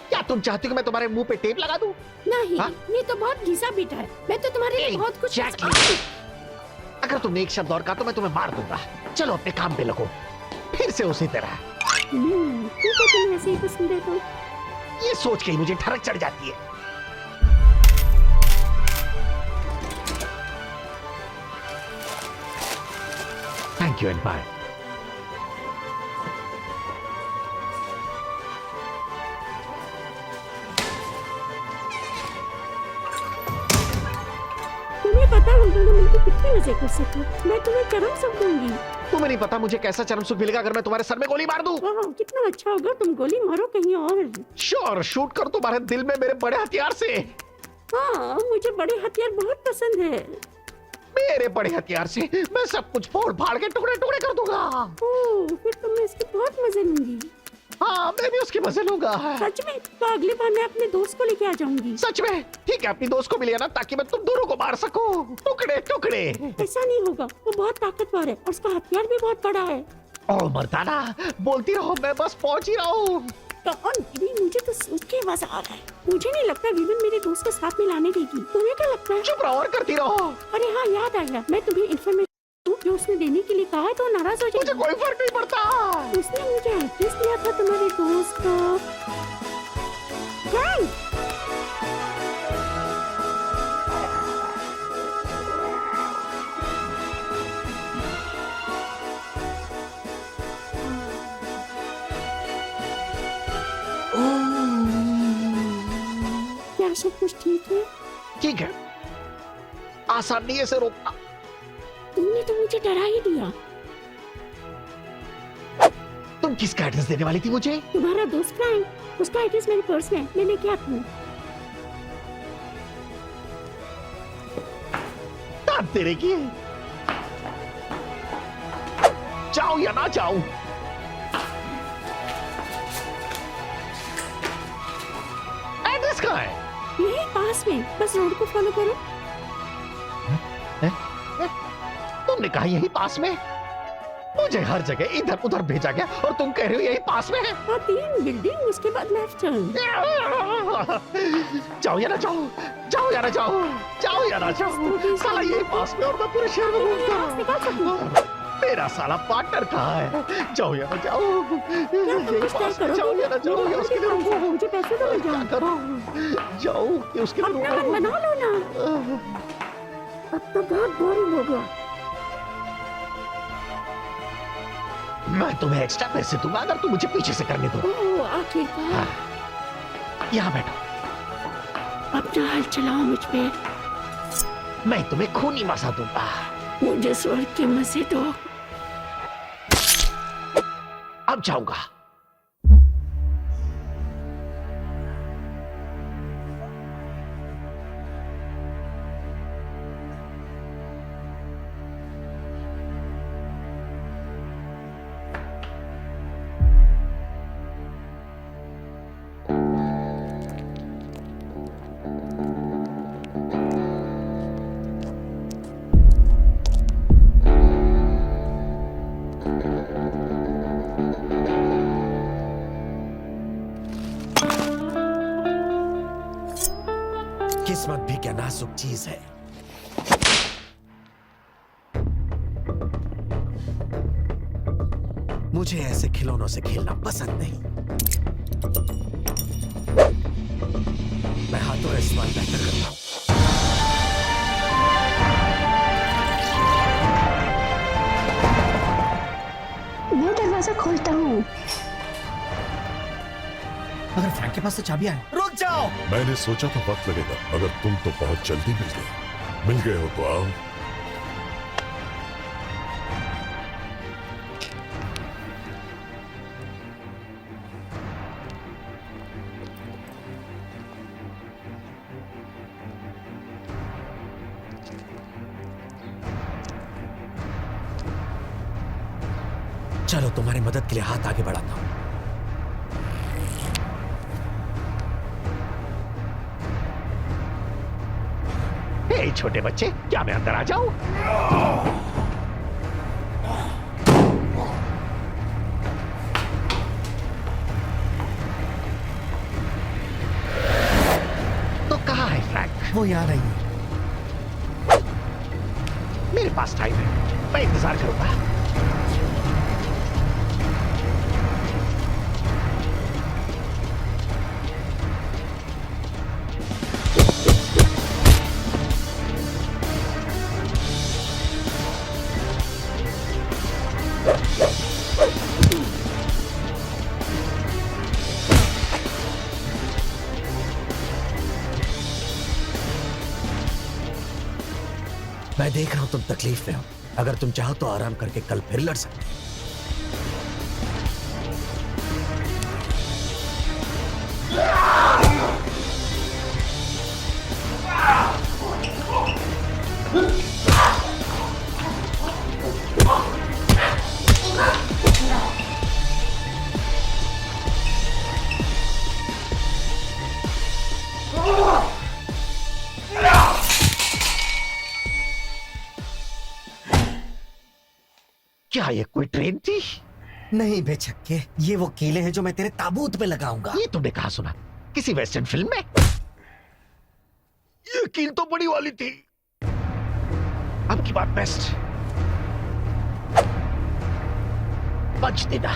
क्या तुम चाहती हो कि मैं तुम्हारे मुंह पे टेप लगा दूं? नहीं, हाँ? ये तो बहुत घिसा पीटा है। मैं तो तुम्हारे लिए बहुत कुछ। Exactly. अगर तुमने एक शब्द और कहा तो मैं तुम्हें मार दूंगा। चलो अपने काम पे लगो। फिर से उसी तरह। ठीक है, तुम ऐसे ही पसंद है तो। ये सोच के ही मुझे ठरक चढ़ जाती है। Thank you and bye. तुम्हें पता है हम दोनों मिलकर कितने मजे कर सकते हैं। मैं तुम्हें चरम सुख दूंगी। तुम्हें नहीं पता मुझे कैसा चरम सुख मिलेगा अगर मैं तुम्हारे सर में गोली मार दूं। वाह, कितना अच्छा होगा। तुम गोली मारो कहीं और। श्योर, शूट कर तुम्हारे दिल में मेरे बड़े हथियार से। हाँ, मुझे बड़े हथियार बहुत पसंद है। मेरे बड़े हथियार से मैं सब कुछ फोड़ फाड़ के टुकड़े टुकड़े कर दूंगा। ओह, फिर तो मैं इसके बहुत मजे लूंगी। हाँ, मैं भी उसकी मजे लूंगा। सच में? तो अगली बार मैं अपने दोस्त को लेके आ जाऊंगी। सच में? ठीक है, अपनी दोस्त को भी ले आना ताकि मैं तुम दोनों को मार सकूं। टुकड़े टुकड़े। ऐसा नहीं होगा, वो बहुत ताकतवर है और उसका हथियार भी बहुत बड़ा है। ओ मर्दाना, बोलती रहो, मैं बस पहुंच ही रहा हूँ। मुझे तो सोच के मजा आ रहा है। मुझे नहीं लगता विविन मेरे दोस्त को साथ में लाने देगी। तुम्हें क्या लगता है? चुप रहो और करती रहो। अरे हाँ, याद आया, मैं तुम्हें इन्फॉर्मेशन जो उसने देने के लिए कहा है तो नाराज हो जाएगी। मुझे कोई फर्क नहीं पड़ता। उसने मुझे एड्रेस दिया था तुम्हारे दोस्त का। फ्रैंक! क्या सब कुछ ठीक है? ठीक है, आसान नहीं है इसे रोकना। तुमने तो मुझे डरा ही दिया। तुम किसका एड्रेस देने वाली थी मुझे? तुम्हारा दोस्त फ्रैंक, उसका एड्रेस मेरे पर्स में, मैंने क्या था। तेरे की जाओ या ना जाओ। एड्रेस कहाँ है? यही पास में, बस रोड को फॉलो करो। तुमने कहा यही पास में? मुझे हर जगह इधर उधर भेजा गया और तुम कह रहे हो यही पास में है। हाँ, 3 बिल्डिंग, उसके बाद लेफ्ट टर्न। जाओ या ना जाओ, जाओ या ना जाओ, जाओ या ना जाओ, साला यही पास में और मैं पूरे शहर में घूमता हूँ। मेरा साला पार्टनर कहाँ है? जाओ या ना जाओ, यही पास में, जाओ या ना जाओ, या उसके लिए रुको। मुझे पैसे दो, मैं क्या जाऊँ। करो? जाओ कि उसके लिए अपना मन रुको। बना लो ना। अब तो बहुत बोरिंग हो गया। मैं तुम्हें एक्स्ट्रा पैसे दूंगा अगर तुम मुझे पीछे से करने दो। ओह, आखिरकार। यहाँ बैठो। अपना हाल चलाओ मुझ पे। मैं तुम्हें खूनी मजा दूंगा। मुझे स्वर्ग के मजे दो। अब जाऊंगा। किस्मत भी क्या नाजुक चीज है। मुझे ऐसे खिलौनों से खेलना पसंद नहीं। मैं हाथों इस्तेमाल बेहतर करता हूं। मैं दरवाजा खोलता हूँ। अगर फ्रैंक के पास तो चाबियां हैं। रुक जाओ। मैंने सोचा था वक्त लगेगा, मगर तुम तो बहुत जल्दी मिल गए हो तो आओ। चलो तुम्हारी मदद के लिए हाथ आगे बढ़ाता हूं। हे छोटे बच्चे, क्या मैं अंदर आ जाऊं? तो कहाँ है फ्रैंक? वो यहाँ नहीं है। मेरे पास टाइम है, मैं इंतजार करूंगा। मैं देख रहा हूं तुम तकलीफ में हो। अगर तुम चाहो तो आराम करके कल फिर लड़ सकते हो। क्या ये कोई ट्रेन थी? नहीं बेचक्के, ये वो कीले हैं जो मैं तेरे ताबूत पे लगाऊंगा। ये तुमने कहा सुना? किसी वेस्टर्न फिल्म में? ये कील तो बड़ी वाली थी। अब की बात बेस्ट पंच देना।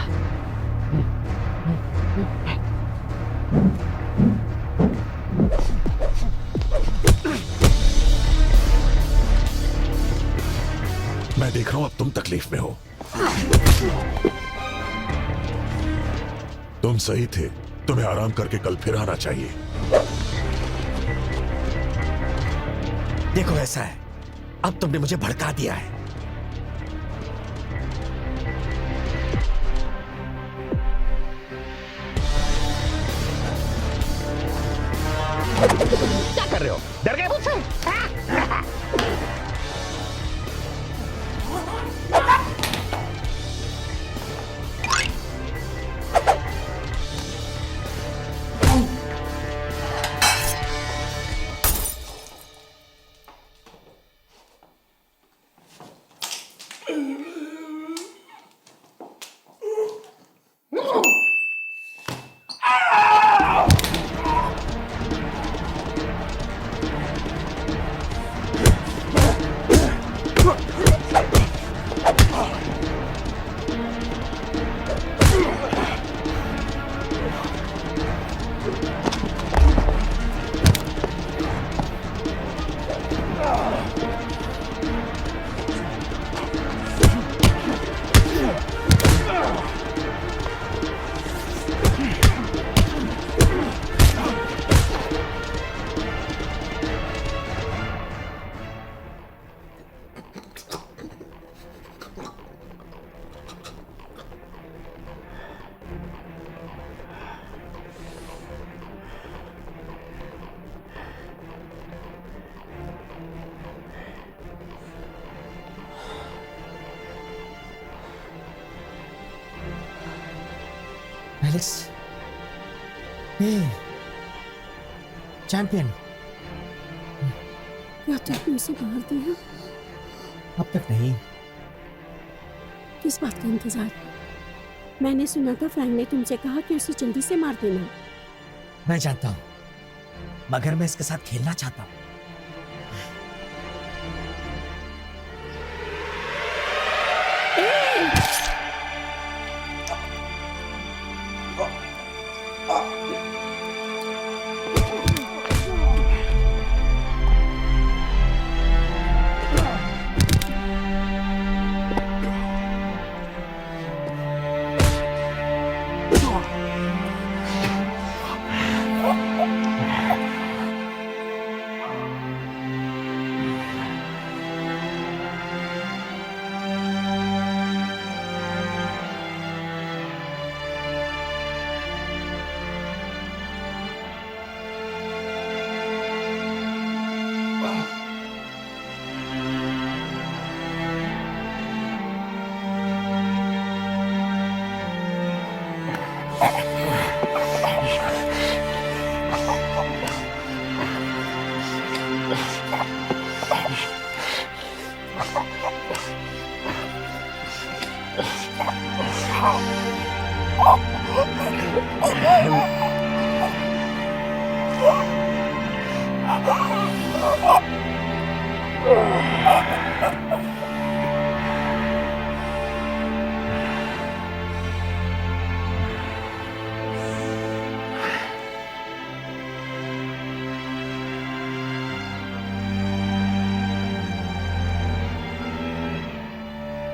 मैं देख रहा हूं अब तुम तकलीफ में हो। तुम सही थे, तुम्हें आराम करके कल फिर आना चाहिए। देखो ऐसा है, अब तुमने मुझे भड़का दिया है। क्या कर रहे हो? डर गए मुझसे? एलेक्स, चैंपियन, क्या तुमने उसे मार दिया? अब तक नहीं। किस बात का इंतजार? मैंने सुना था फ्रैंक ने तुमसे कहा कि उसे जल्दी से मार देना। मैं जानता हूं, मगर मैं इसके साथ खेलना चाहता हूं।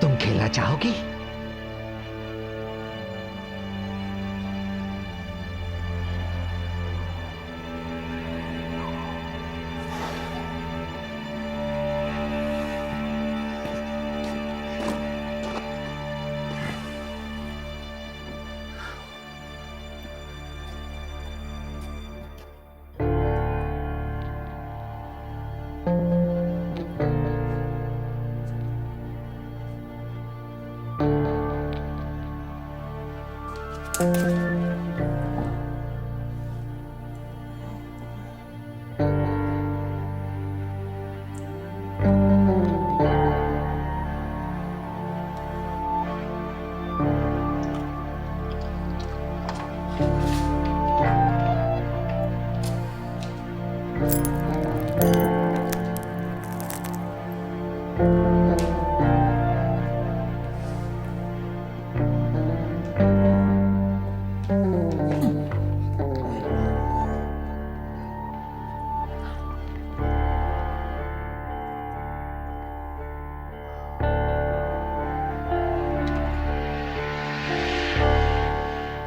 तुम खेलना चाहोगी?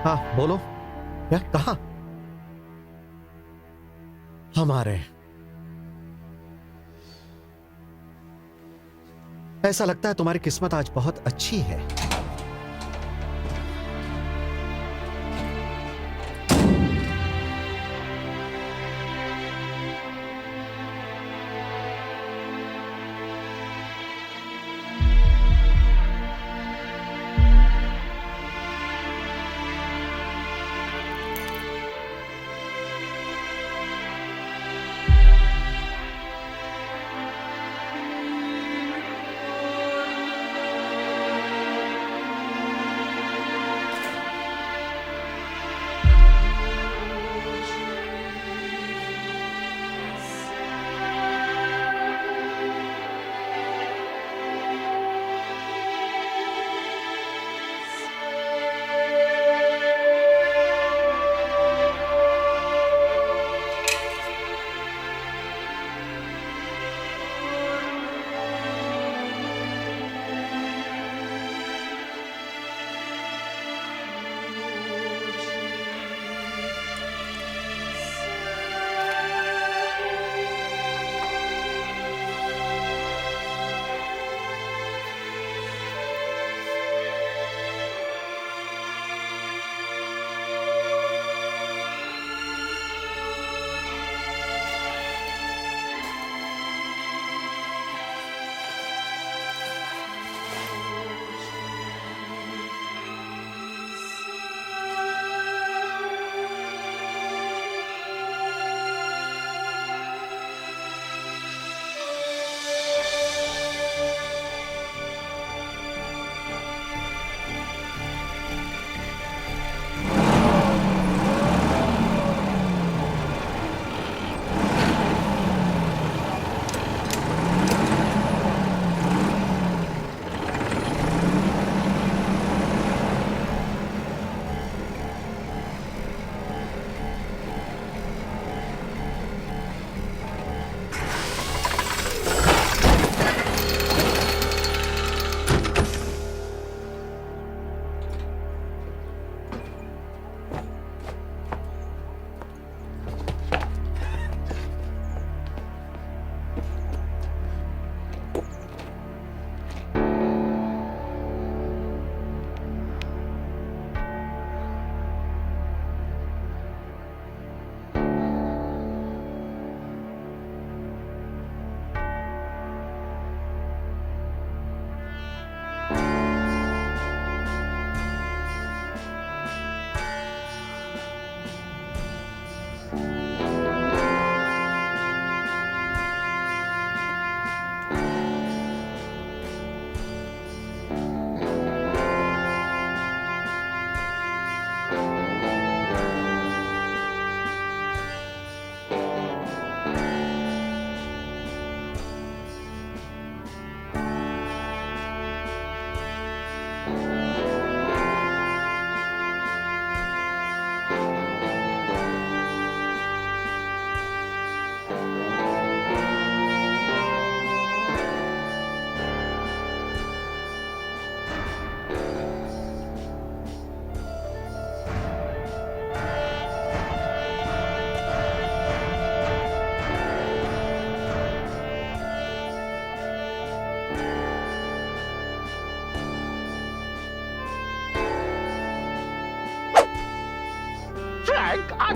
हाँ बोलो, क्या कहा? हमारे ऐसा लगता है तुम्हारी किस्मत आज बहुत अच्छी है।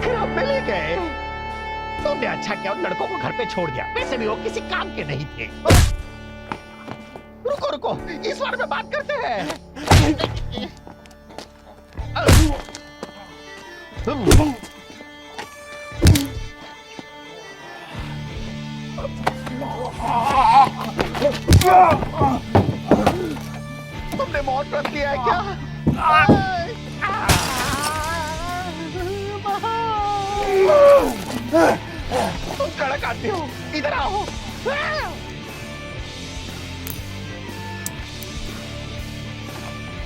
आखिर हम मिल ही गए। तुमने अच्छा किया उन लड़कों को घर पे छोड़ दिया, वैसे भी वो किसी काम के नहीं थे। रुको रुको, इस बारे में बात करते हैं। तुमने मौत रख लिया है क्या? तुम कड़क आते हो, इधर आओ।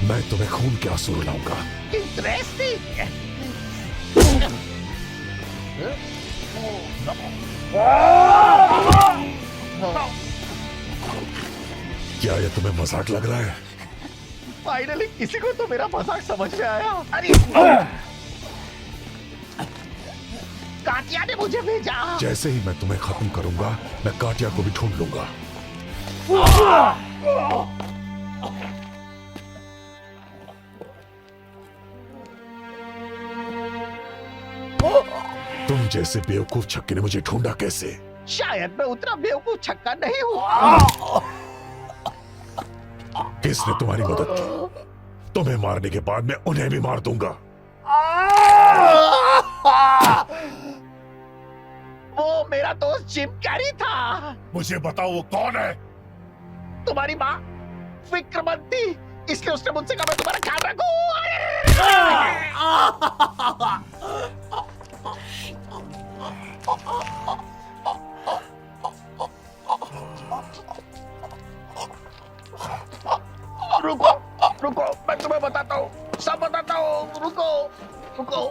मैं तुम्हें खून के आंसू रुलाऊंगा। इंटरेस्टिंग। क्या ये तुम्हें मजाक लग रहा है? फाइनली किसी को तो मेरा मजाक समझ में आया। अरे काटिया ने मुझे भेजा। जैसे ही मैं तुम्हें खत्म करूंगा, मैं काटिया को भी ढूंढ लूंगा। तुम जैसे बेवकूफ छक्के ने मुझे ढूंढा कैसे? शायद मैं उतना बेवकूफ छक्का नहीं हूँ। किसने तुम्हारी मदद की? तुम्हें मारने के बाद मैं उन्हें भी मार दूंगा। वो मेरा दोस्त जिम कैरी था। मुझे बताओ वो कौन है? तुम्हारी माँ फिक्रमंद थी, इसलिए उसने मुझसे कहा मैं तुम्हारा ख्याल रखूं। रुको रुको, मैं तुम्हें बताता हूँ, सब बताता हूँ। रुको रुको,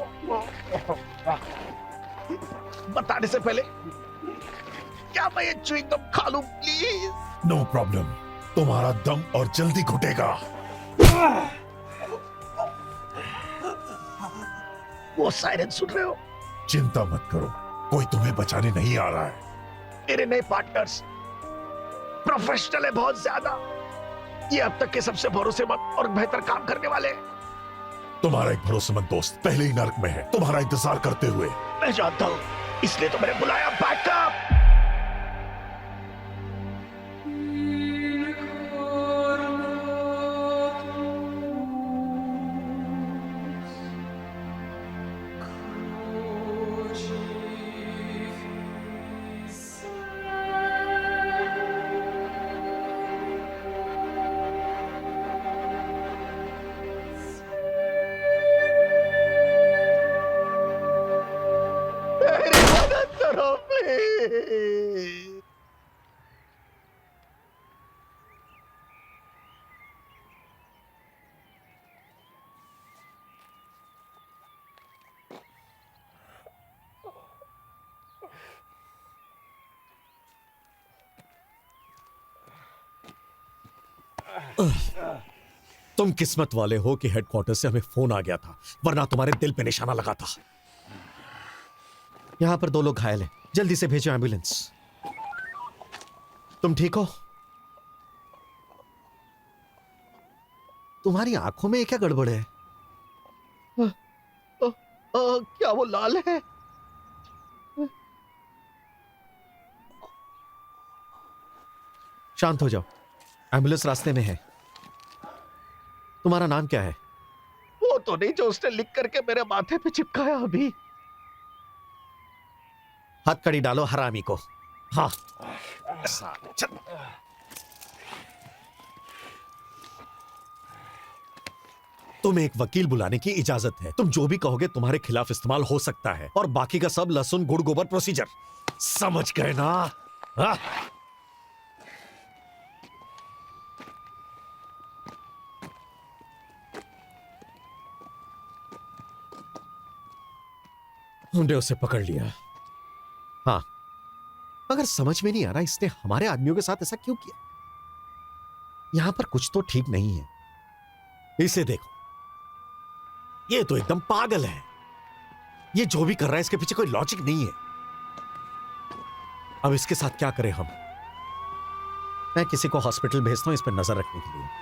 बताने से पहले क्या मैं ये च्युइंग गम खा लूं प्लीज? नो प्रॉब्लम, तुम्हारा दम और जल्दी घुटेगा। वो सायरन सुन रहे हो? चिंता मत करो, कोई तुम्हें बचाने नहीं आ रहा है। मेरे नए पार्टनर्स प्रोफेशनल है बहुत ज्यादा। ये अब तक के सबसे भरोसेमंद और बेहतर काम करने वाले हैं। तुम्हारा एक भरोसेमंद दोस्त पहले ही नर्क में है, तुम्हारा इंतजार करते हुए। मैं जानता हूं, इसलिए तो मैंने बुलाया बैकअप। मेरी मदद करो प्लीज। तुम किस्मत वाले हो कि हेडक्वार्टर से हमें फोन आ गया था, वरना तुम्हारे दिल पे निशाना लगा था। यहां पर 2 लोग घायल हैं, जल्दी से भेजो एम्बुलेंस। तुम ठीक हो? तुम्हारी आंखों में क्या गड़बड़ है? क्या वो लाल है? शांत हो जाओ, एम्बुलेंस रास्ते में है। तुम्हारा नाम क्या है? वो तो नहीं जो उसने लिख करके मेरे माथे पे चिपकाया अभी। हथकड़ी डालो हरामी को। हाँ, चल। तुम्हें एक वकील बुलाने की इजाजत है। तुम जो भी कहोगे तुम्हारे खिलाफ इस्तेमाल हो सकता है, और बाकी का सब लहसुन गुड़ गोबर प्रोसीजर। समझ गए ना? हाँ? हमने उसे पकड़ लिया। हाँ, मगर समझ में नहीं आ रहा इसने हमारे आदमियों के साथ ऐसा क्यों किया। यहां पर कुछ तो ठीक नहीं है। इसे देखो, ये तो एकदम पागल है। ये जो भी कर रहा है इसके पीछे कोई लॉजिक नहीं है। अब इसके साथ क्या करें हम? मैं किसी को हॉस्पिटल भेजता हूं इस पर नजर रखने के लिए।